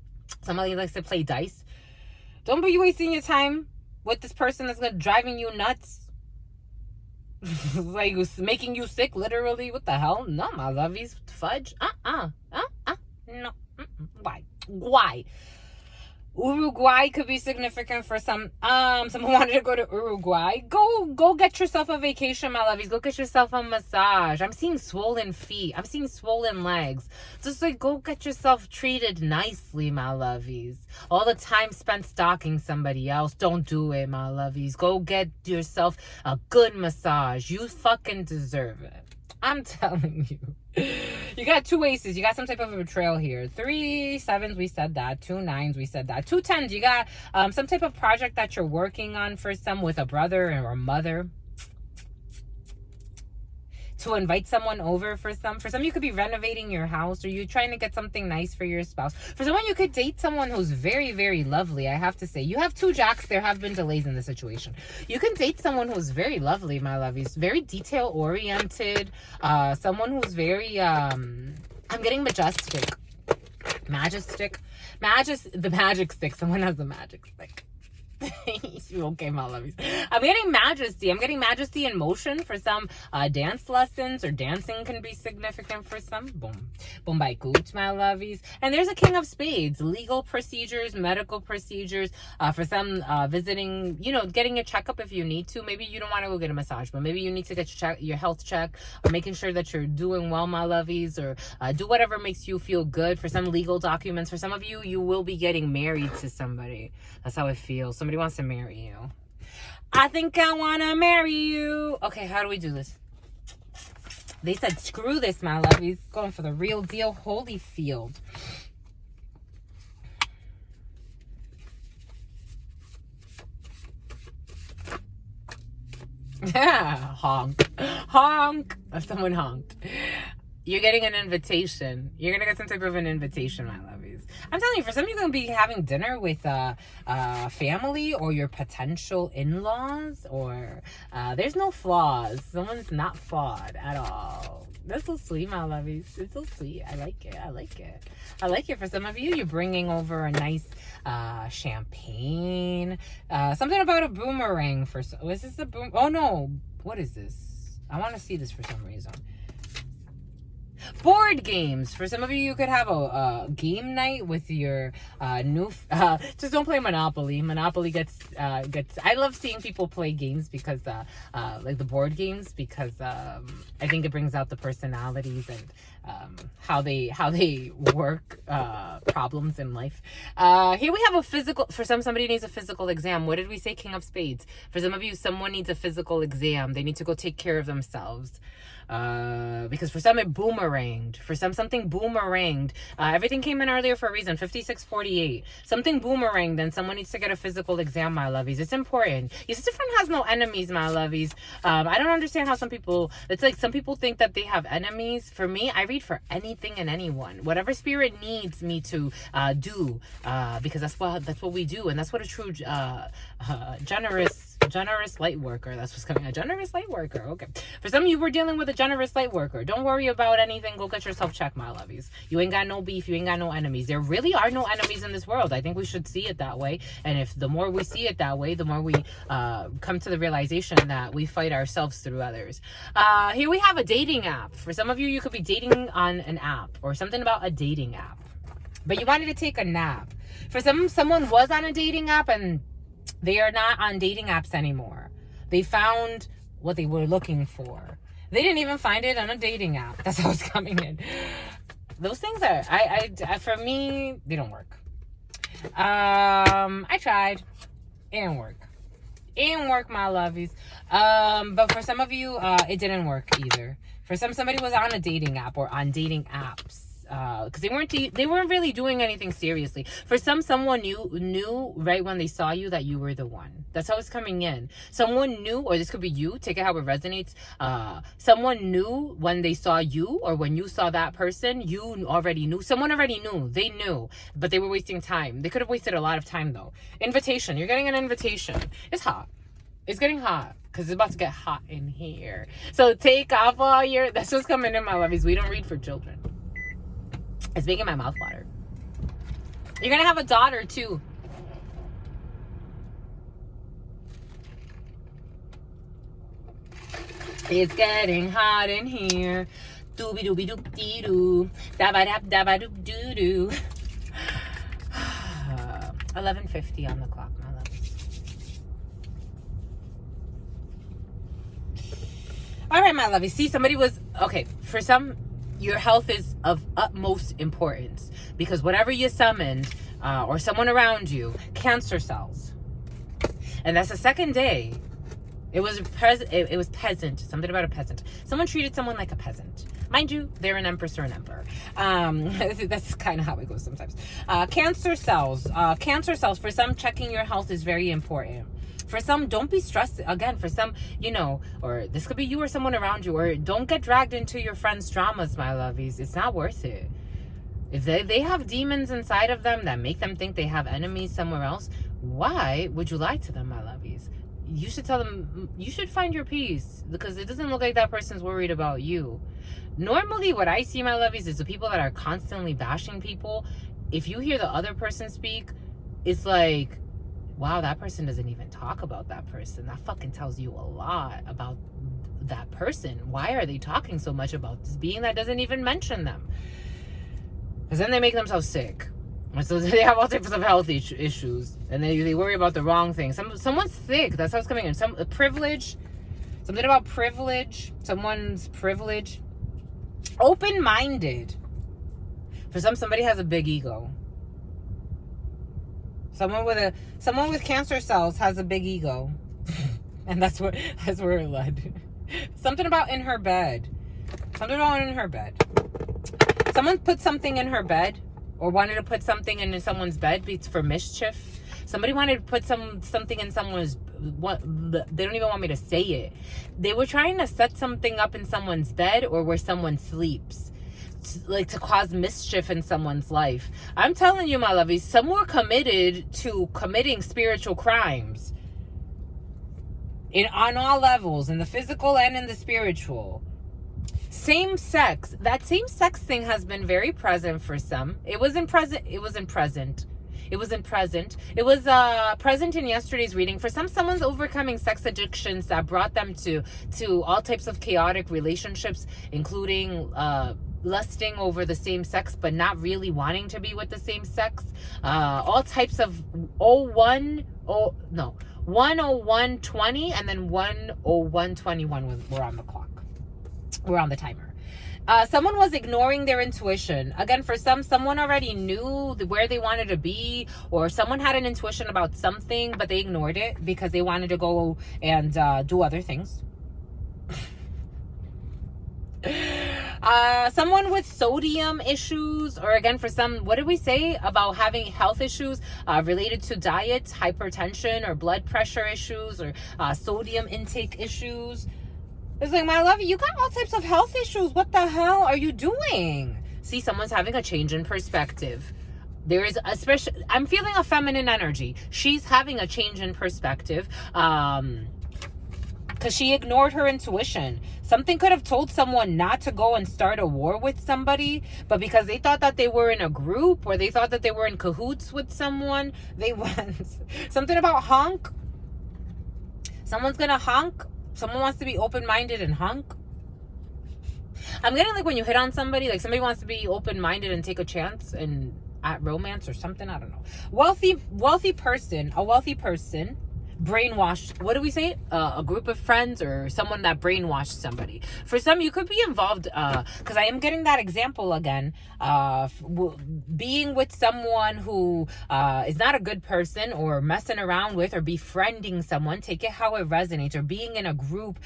Somebody likes to play dice. Don't be wasting your time with this person that's driving you nuts. Like, making you sick, literally. What the hell? No, my lovies. Fudge. No. Why? Uruguay could be significant for some. Someone wanted to go to Uruguay. Go get yourself a vacation, my lovies. Go get yourself a massage. I'm seeing swollen feet. I'm seeing swollen legs. Just like go get yourself treated nicely, my lovies. All the time spent stalking somebody else, don't do it, my lovies. Go get yourself a good massage. You fucking deserve it. I'm telling you. You got 2 aces. You got some type of a betrayal here. 3 sevens, we said that. 2 nines, we said that. 2 tens, you got some type of project that you're working on for some with a brother or a mother. To invite someone over for some. For some, you could be renovating your house, or you're trying to get something nice for your spouse. For someone, you could date someone who's very, very lovely, I have to say. You have 2 jacks. There have been delays in the situation. You can date someone who's very lovely, my lovies. Very detail-oriented. Someone who's very, I'm getting majestic. The magic stick. Someone has the magic stick. Okay, my lovies. I'm getting majesty. I'm getting majesty in motion for some. Dance lessons or dancing can be significant for some. Boom. Boom by gooch, my lovies. And there's a king of spades. Legal procedures, medical procedures. For some, visiting, getting a checkup if you need to. Maybe you don't want to go get a massage, but maybe you need to get your health check, or making sure that you're doing well, my lovies, or do whatever makes you feel good. For some, legal documents. For some of you, you will be getting married to somebody. That's how it feels. Somebody wants to marry you. I think I want to marry you. Okay, how do we do this? They said, screw this, my lovies. Going for the real deal. Holyfield. Honk. Honk. Someone honked. You're getting an invitation. You're going to get some type of an invitation, my lovies. I'm telling you, for some of you, you're going to be having dinner with family or your potential in-laws, or there's no flaws. Someone's not flawed at all. That's so sweet, my lovies. It's so sweet. I like it. I like it. I like it. For some of you, you're bringing over a nice champagne. Something about a boomerang. Is this a boom? Oh, no. What is this? I want to see this for some reason. Board games. For some of you, you could have a game night with your new just don't play Monopoly. Monopoly gets I love seeing people play games because like the board games, because I think it brings out the personalities and how they work problems in life. Here we have a physical. For somebody needs a physical exam. What did we say? King of spades. For some of you, someone needs a physical exam. They need to go take care of themselves. Because for some it boomeranged. For something boomeranged. Everything came in earlier for a reason. 5648. Something boomeranged, and someone needs to get a physical exam, my lovies. It's important. Your sister friend has no enemies, my lovies. I don't understand how some people, it's like some people think that they have enemies. For me, I read for anything and anyone. Whatever spirit needs me to do, because that's what we do, and that's what a true generous light worker. That's what's coming. A generous light worker. Okay. For some of you, we're dealing with a generous light worker. Don't worry about anything. Go get yourself checked, my lovies. You ain't got no beef. You ain't got no enemies. There really are no enemies in this world. I think we should see it that way. And if the more we see it that way, the more we come to the realization that we fight ourselves through others. Here we have a dating app. For some of you, you could be dating on an app or something about a dating app. But you wanted to take a nap. For someone was on a dating app and they are not on dating apps anymore. They found what they were looking for. They didn't even find it on a dating app. That's how it's coming in. Those things are, for me, they don't work. I tried. It didn't work. It didn't work, my lovies. But for some of you, it didn't work either. For somebody was on a dating app or on dating apps. Because they weren't really doing anything seriously. For someone knew right when they saw you that you were the one. That's how it's coming in. Someone knew, or this could be you, take it how it resonates. Someone knew when they saw you, or when you saw that person, you already knew. Someone already knew. They knew, but they were wasting time. They could have wasted a lot of time though. Invitation. You're getting an invitation. It's hot. It's getting hot. Because it's about to get hot in here. So take off all your, that's what's coming in, my lovies. We don't read for children. It's making my mouth water. You're gonna have a daughter too. It's getting hot in here. Dooby dooby doop dee doo. Dabba dab dabba doop doo doo. 11:50 on the clock, my love. All right, my love. You see, somebody was okay. For some, your health is of utmost importance because whatever you summoned or someone around you, cancer cells, and that's the second day. It was it was peasant. Something about a peasant. Someone treated someone like a peasant. Mind you, they're an empress or an emperor. That's kind of how it goes sometimes. Cancer cells. Cancer cells. For some, checking your health is very important. For some, don't be stressed. Again, for some, you know, or this could be you or someone around you. Or don't get dragged into your friends' dramas, my lovies. It's not worth it. If they have demons inside of them that make them think they have enemies somewhere else, why would you lie to them, my lovies? You should tell them, you should find your peace because it doesn't look like that person's worried about you. Normally, what I see, my lovies, is the people that are constantly bashing people. If you hear the other person speak, it's like, wow, that person doesn't even talk about that person. That fucking tells you a lot about that person. Why are they talking so much about this being that doesn't even mention them? Because then they make themselves sick. And so they have all types of health issues. And they worry about the wrong thing. Someone's sick. That's how it's coming in. Privilege. Something about privilege. Someone's privilege. Open-minded. For somebody has a big ego. Someone with cancer cells has a big ego. And that's where it led. Something about in her bed. Something about in her bed. Someone put something in her bed or wanted to put something in someone's bed for mischief. Somebody wanted to put something in someone's, they don't even want me to say it. They were trying to set something up in someone's bed or where someone sleeps, like to cause mischief in someone's life. I'm telling you, my lovies, some were committed to committing spiritual crimes on all levels, in the physical and in the spiritual. Same sex. That same sex thing has been very present for some. It was present in yesterday's reading. For some, someone's overcoming sex addictions that brought them to all types of chaotic relationships, including lusting over the same sex, but not really wanting to be with the same sex. All types of 101:20 and then 101:21 were on the clock. We're on the timer. Someone was ignoring their intuition. Again, for someone already knew where they wanted to be, or someone had an intuition about something, but they ignored it because they wanted to go and do other things. Someone with sodium issues, or again, for some, what did we say about having health issues related to diet, hypertension, or blood pressure issues, or sodium intake issues? It's like, my love, you got all types of health issues. What the hell are you doing? See, someone's having a change in perspective. There is I'm feeling a feminine energy. She's having a change in perspective because she ignored her intuition. Something could have told someone not to go and start a war with somebody, but because they thought that they were in a group or they thought that they were in cahoots with someone, they went. Something about honk. Someone's gonna honk. Someone wants to be open-minded and honk. I'm getting like when you hit on somebody, like somebody wants to be open-minded and take a chance and at romance or something. I don't know. Wealthy person, brainwashed. What do we say? A group of friends or someone that brainwashed somebody. For some, you could be involved, because I am getting that example again, being with someone who is not a good person, or messing around with or befriending someone. Take it how it resonates. Or being in a group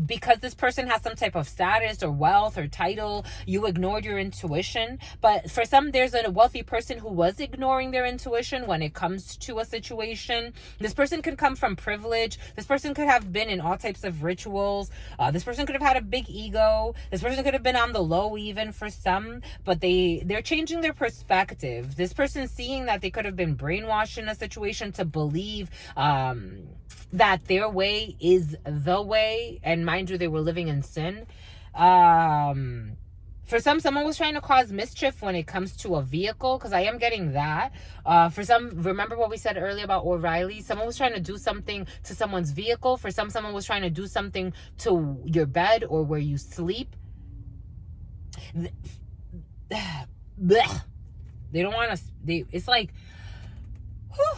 because this person has some type of status or wealth or title, you ignored your intuition. But for some, there's a wealthy person who was ignoring their intuition when it comes to a situation. This person could come from privilege. This person could have been in all types of rituals. This person could have had a big ego. This person could have been on the low even for some, but they're changing their perspective. This person seeing that they could have been brainwashed in a situation to believe that their way is the way. And mind you, they were living in sin. For some, someone was trying to cause mischief when it comes to a vehicle, because I am getting that. For some, remember what we said earlier about O'Reilly? Someone was trying to do something to someone's vehicle. For some, someone was trying to do something to your bed or where you sleep. They don't want to... It's like... Whew.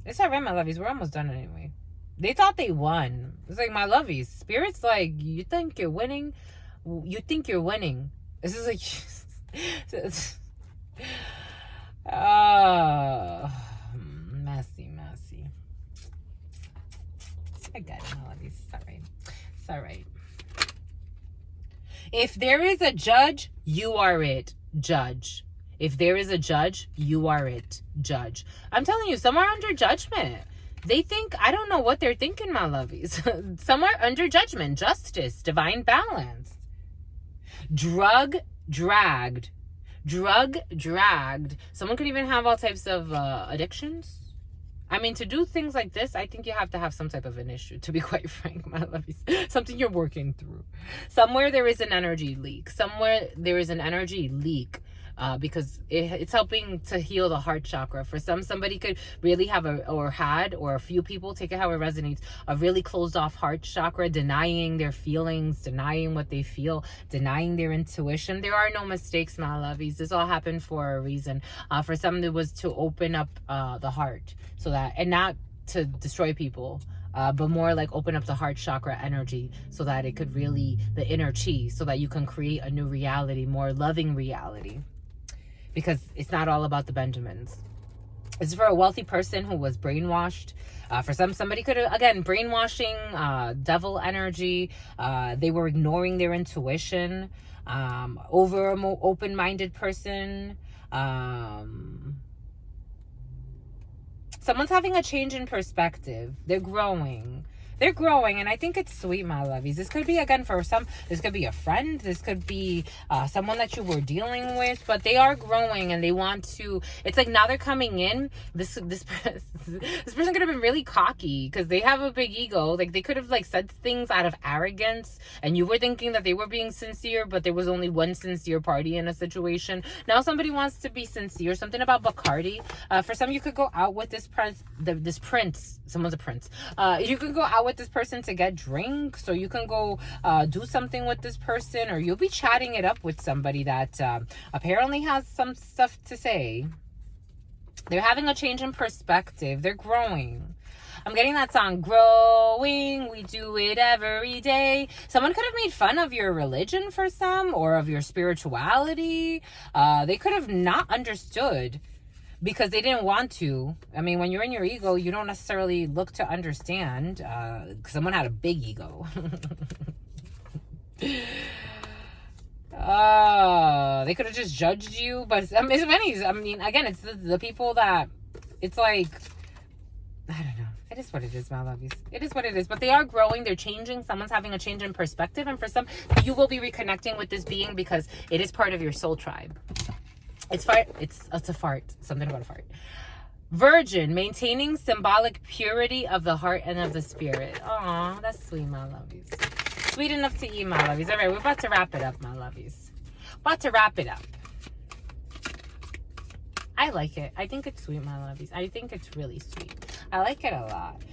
It's alright, my lovies. We're almost done anyway. They thought they won. It's like, my lovies. Spirit's like, you think you're winning? You think you're winning. This is like... messy. I get it, my lovies. It's alright. If there is a judge, you are it. Judge. If there is a judge, you are it. Judge. I'm telling you, some are under judgment. They think, I don't know what they're thinking, my lovies. Some are under judgment, justice, divine balance. Drug dragged. Someone could even have all types of addictions. I mean, to do things like this, I think you have to have some type of an issue, to be quite frank, my lovies. Something you're working through. Somewhere there is an energy leak. Because it's helping to heal the heart chakra. For somebody could really have a few people, take it how it resonates, a really closed off heart chakra, denying their feelings, denying what they feel, denying their intuition. There are no mistakes, my lovies. This all happened for a reason. For some, it was to open up the heart, so that, and not to destroy people. But more like open up the heart chakra energy, so that it could really, the inner chi, so that you can create a new reality, more loving reality. Because it's not all about the Benjamins. It's for a wealthy person who was brainwashed. For somebody could have, again, brainwashing, devil energy. They were ignoring their intuition. Over a more open-minded person. Someone's having a change in perspective. They're growing, and I think it's sweet, my lovies. This could be, again, for some, this could be a friend, this could be someone that you were dealing with, but they are growing, and they want to, it's like now they're coming in. This person could have been really cocky, because they have a big ego. Like, they could have like said things out of arrogance, and you were thinking that they were being sincere, but there was only one sincere party in a situation. Now somebody wants to be sincere. Something about Bacardi. For some, you could go out with this prince. Someone's a prince. You can go out with this person to get drinks, or you can go do something with this person, or you'll be chatting it up with somebody that apparently has some stuff to say. They're having a change in perspective. They're growing. I'm getting that song, Growing, we do it every day. Someone could have made fun of your religion for some, or of your spirituality. They could have not understood, because they didn't want to. I mean, when you're in your ego, you don't necessarily look to understand. Someone had a big ego. They could have just judged you. But it's funny. I mean, again, it's the people that, it's like, I don't know. It is what it is, my lovies. It is what it is. But they are growing. They're changing. Someone's having a change in perspective. And for some, you will be reconnecting with this being, because it is part of your soul tribe. It's a fart. Something about a fart. Virgin, maintaining symbolic purity of the heart and of the spirit. Aw, that's sweet, my lovies. Sweet enough to eat, my lovies. All right, we're about to wrap it up, my lovies. I like it. I think it's sweet, my lovies. I think it's really sweet. I like it a lot.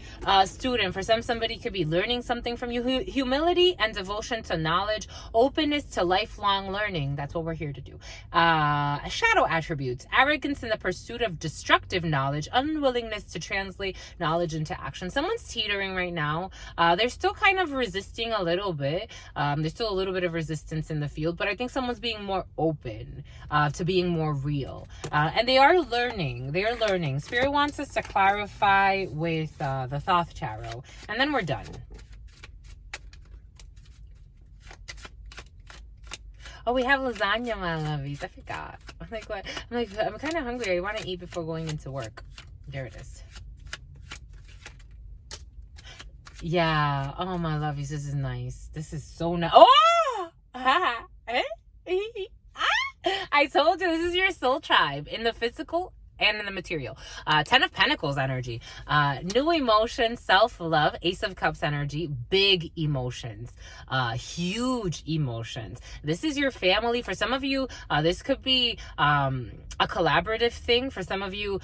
Student, for somebody could be learning something from you. Humility and devotion to knowledge. Openness to lifelong learning. That's what we're here to do. Shadow attributes. Arrogance in the pursuit of destructive knowledge. Unwillingness to translate knowledge into action. Someone's teetering right now. They're still kind of resisting a little bit. There's still a little bit of resistance in the field. But I think someone's being more open to being more real. And they are learning. Spirit wants us to clarify with the Thoth Tarot, and then we're done. Oh, we have lasagna, my lovies. I forgot. I'm like, what? I'm kind of hungry. I want to eat before going into work. There it is. Yeah. Oh, my lovies, this is nice. This is so nice. Oh! I told you, this is your soul tribe in the physical and in the material. 10 of Pentacles energy. New emotions, self-love. Ace of Cups energy. Big emotions. Huge emotions. This is your family. For some of you, this could be a collaborative thing. For some of you,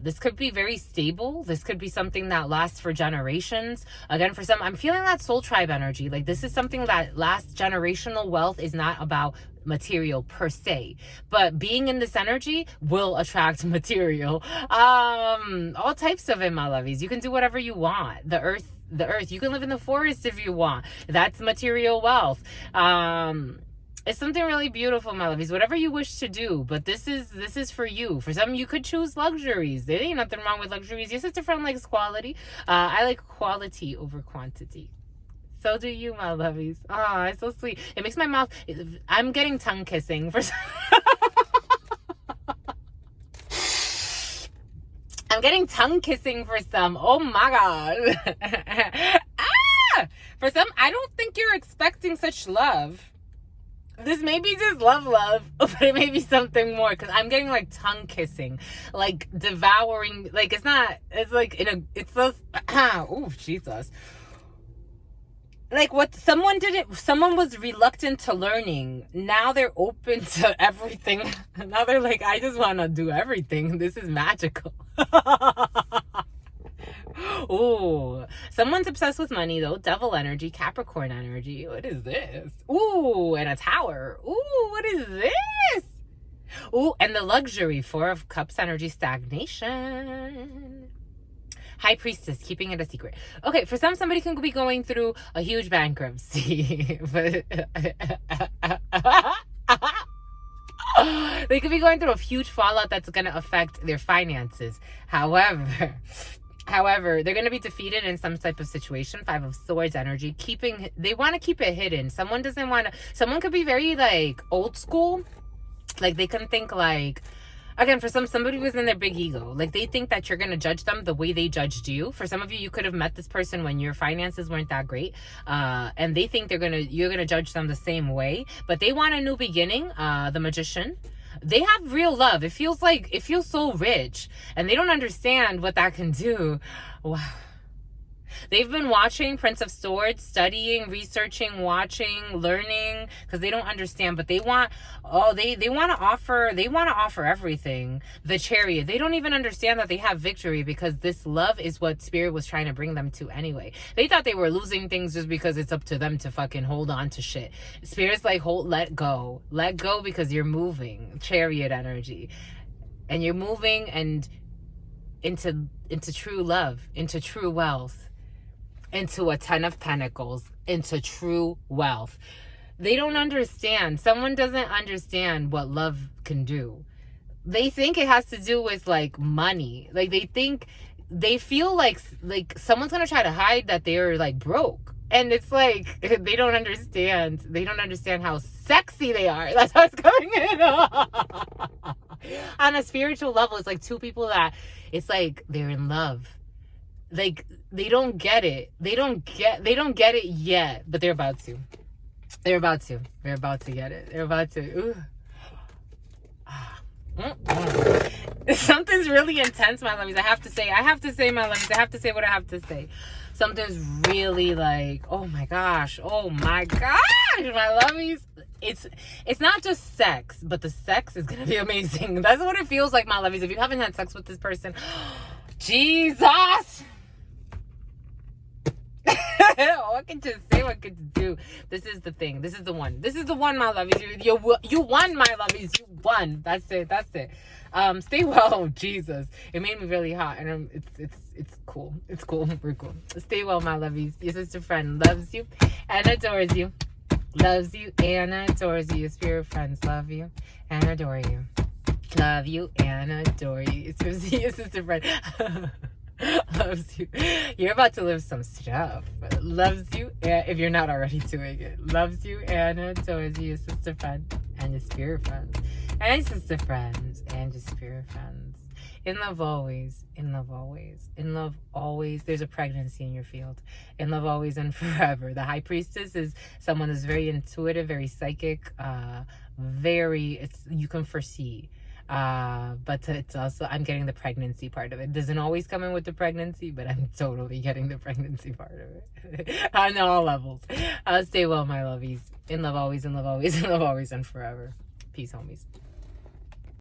this could be very stable. This could be something that lasts for generations. Again, for some, I'm feeling that soul tribe energy. Like, this is something that lasts. Generational wealth is not about material per se, but being in this energy will attract material. All types of it, my lovies. You can do whatever you want. The earth, you can live in the forest if you want. That's material wealth. It's something really beautiful, my lovies. Whatever you wish to do, but this is for you. For some, you could choose luxuries. There ain't nothing wrong with luxuries. Your sister friend likes quality. I like quality over quantity. So do you, my lovies. Oh, it's so sweet. It makes my mouth... I'm getting tongue kissing for some... I'm getting tongue kissing for some. Oh my God. For some, I don't think you're expecting such love. This may be just love, but it may be something more, because I'm getting like tongue kissing, like devouring, like it's not, it's like it's so, oh Jesus. Like what someone did it, someone was reluctant to learning. Now they're open to everything. Now they're like, I just want to do everything. This is magical. Ooh, someone's obsessed with money though. Devil energy, Capricorn energy. What is this? Ooh, and a tower. Ooh, what is this? Ooh, and the luxury, 4 of Cups energy, stagnation. High Priestess, keeping it a secret. Okay, for some, somebody can be going through a huge bankruptcy. But they could be going through a huge fallout that's going to affect their finances. However, they're going to be defeated in some type of situation. 5 of Swords energy. They want to keep it hidden. Someone could be very like old school. Like they can think like, again, for somebody was in their big ego. Like they think that you're going to judge them the way they judged you. For some of you, you could have met this person when your finances weren't that great. And they think you're going to judge them the same way, but they want a new beginning. The Magician. They have real love. It feels so rich, and they don't understand what that can do. Wow. They've been watching Prince of Swords, studying, researching, watching, learning, because they don't understand, but they want to offer everything. The Chariot, they don't even understand that they have victory, because this love is what Spirit was trying to bring them to anyway. They thought they were losing things just because it's up to them to fucking hold on to shit. Spirit's like, let go, because you're moving. Chariot energy, and you're moving and into true love, into true wealth, into a 10 of Pentacles, into true wealth. They don't understand. Someone doesn't understand what love can do. They think it has to do with like money. Like they feel like someone's gonna try to hide that they're like broke. And it's like, they don't understand. They don't understand how sexy they are. That's how it's coming in. On a spiritual level, it's like two people that, it's like they're in love. Like they don't get it. They don't get it yet, but they're about to. They're about to get it. They're about to. Ooh. Something's really intense, my lovies. I have to say, my lovies. I have to say what I have to say. Something's really like, oh my gosh, my lovies. It's not just sex, but the sex is gonna be amazing. That's what it feels like, my lovies. If you haven't had sex with this person, Jesus. What can you say? What can you do? This is the thing. This is the one. This is the one, my lovies. You won, my lovies. You won. That's it. Stay well. Jesus. It made me really hot, and it's cool. It's cool. We're cool. Stay well, my lovies. Your sister friend loves you and adores you. Loves you and adores you. Your spirit friends love you and adore you. Love you and adore you. Your sister friend. Loves you. You're about to live some stuff. Loves you, if you're not already doing it. Loves you and adores you, your sister friend and your spirit friends. And your sister friends and your spirit friends. In love always. In love always. In love always. There's a pregnancy in your field. In love always and forever. The High Priestess is someone who's very intuitive, very psychic, you can foresee. But it's also, I'm getting the pregnancy part of it. It doesn't always come in with the pregnancy, but I'm totally getting the pregnancy part of it. On all levels. Stay well, my lovies. In love always, in love always, in love always and forever. Peace, homies.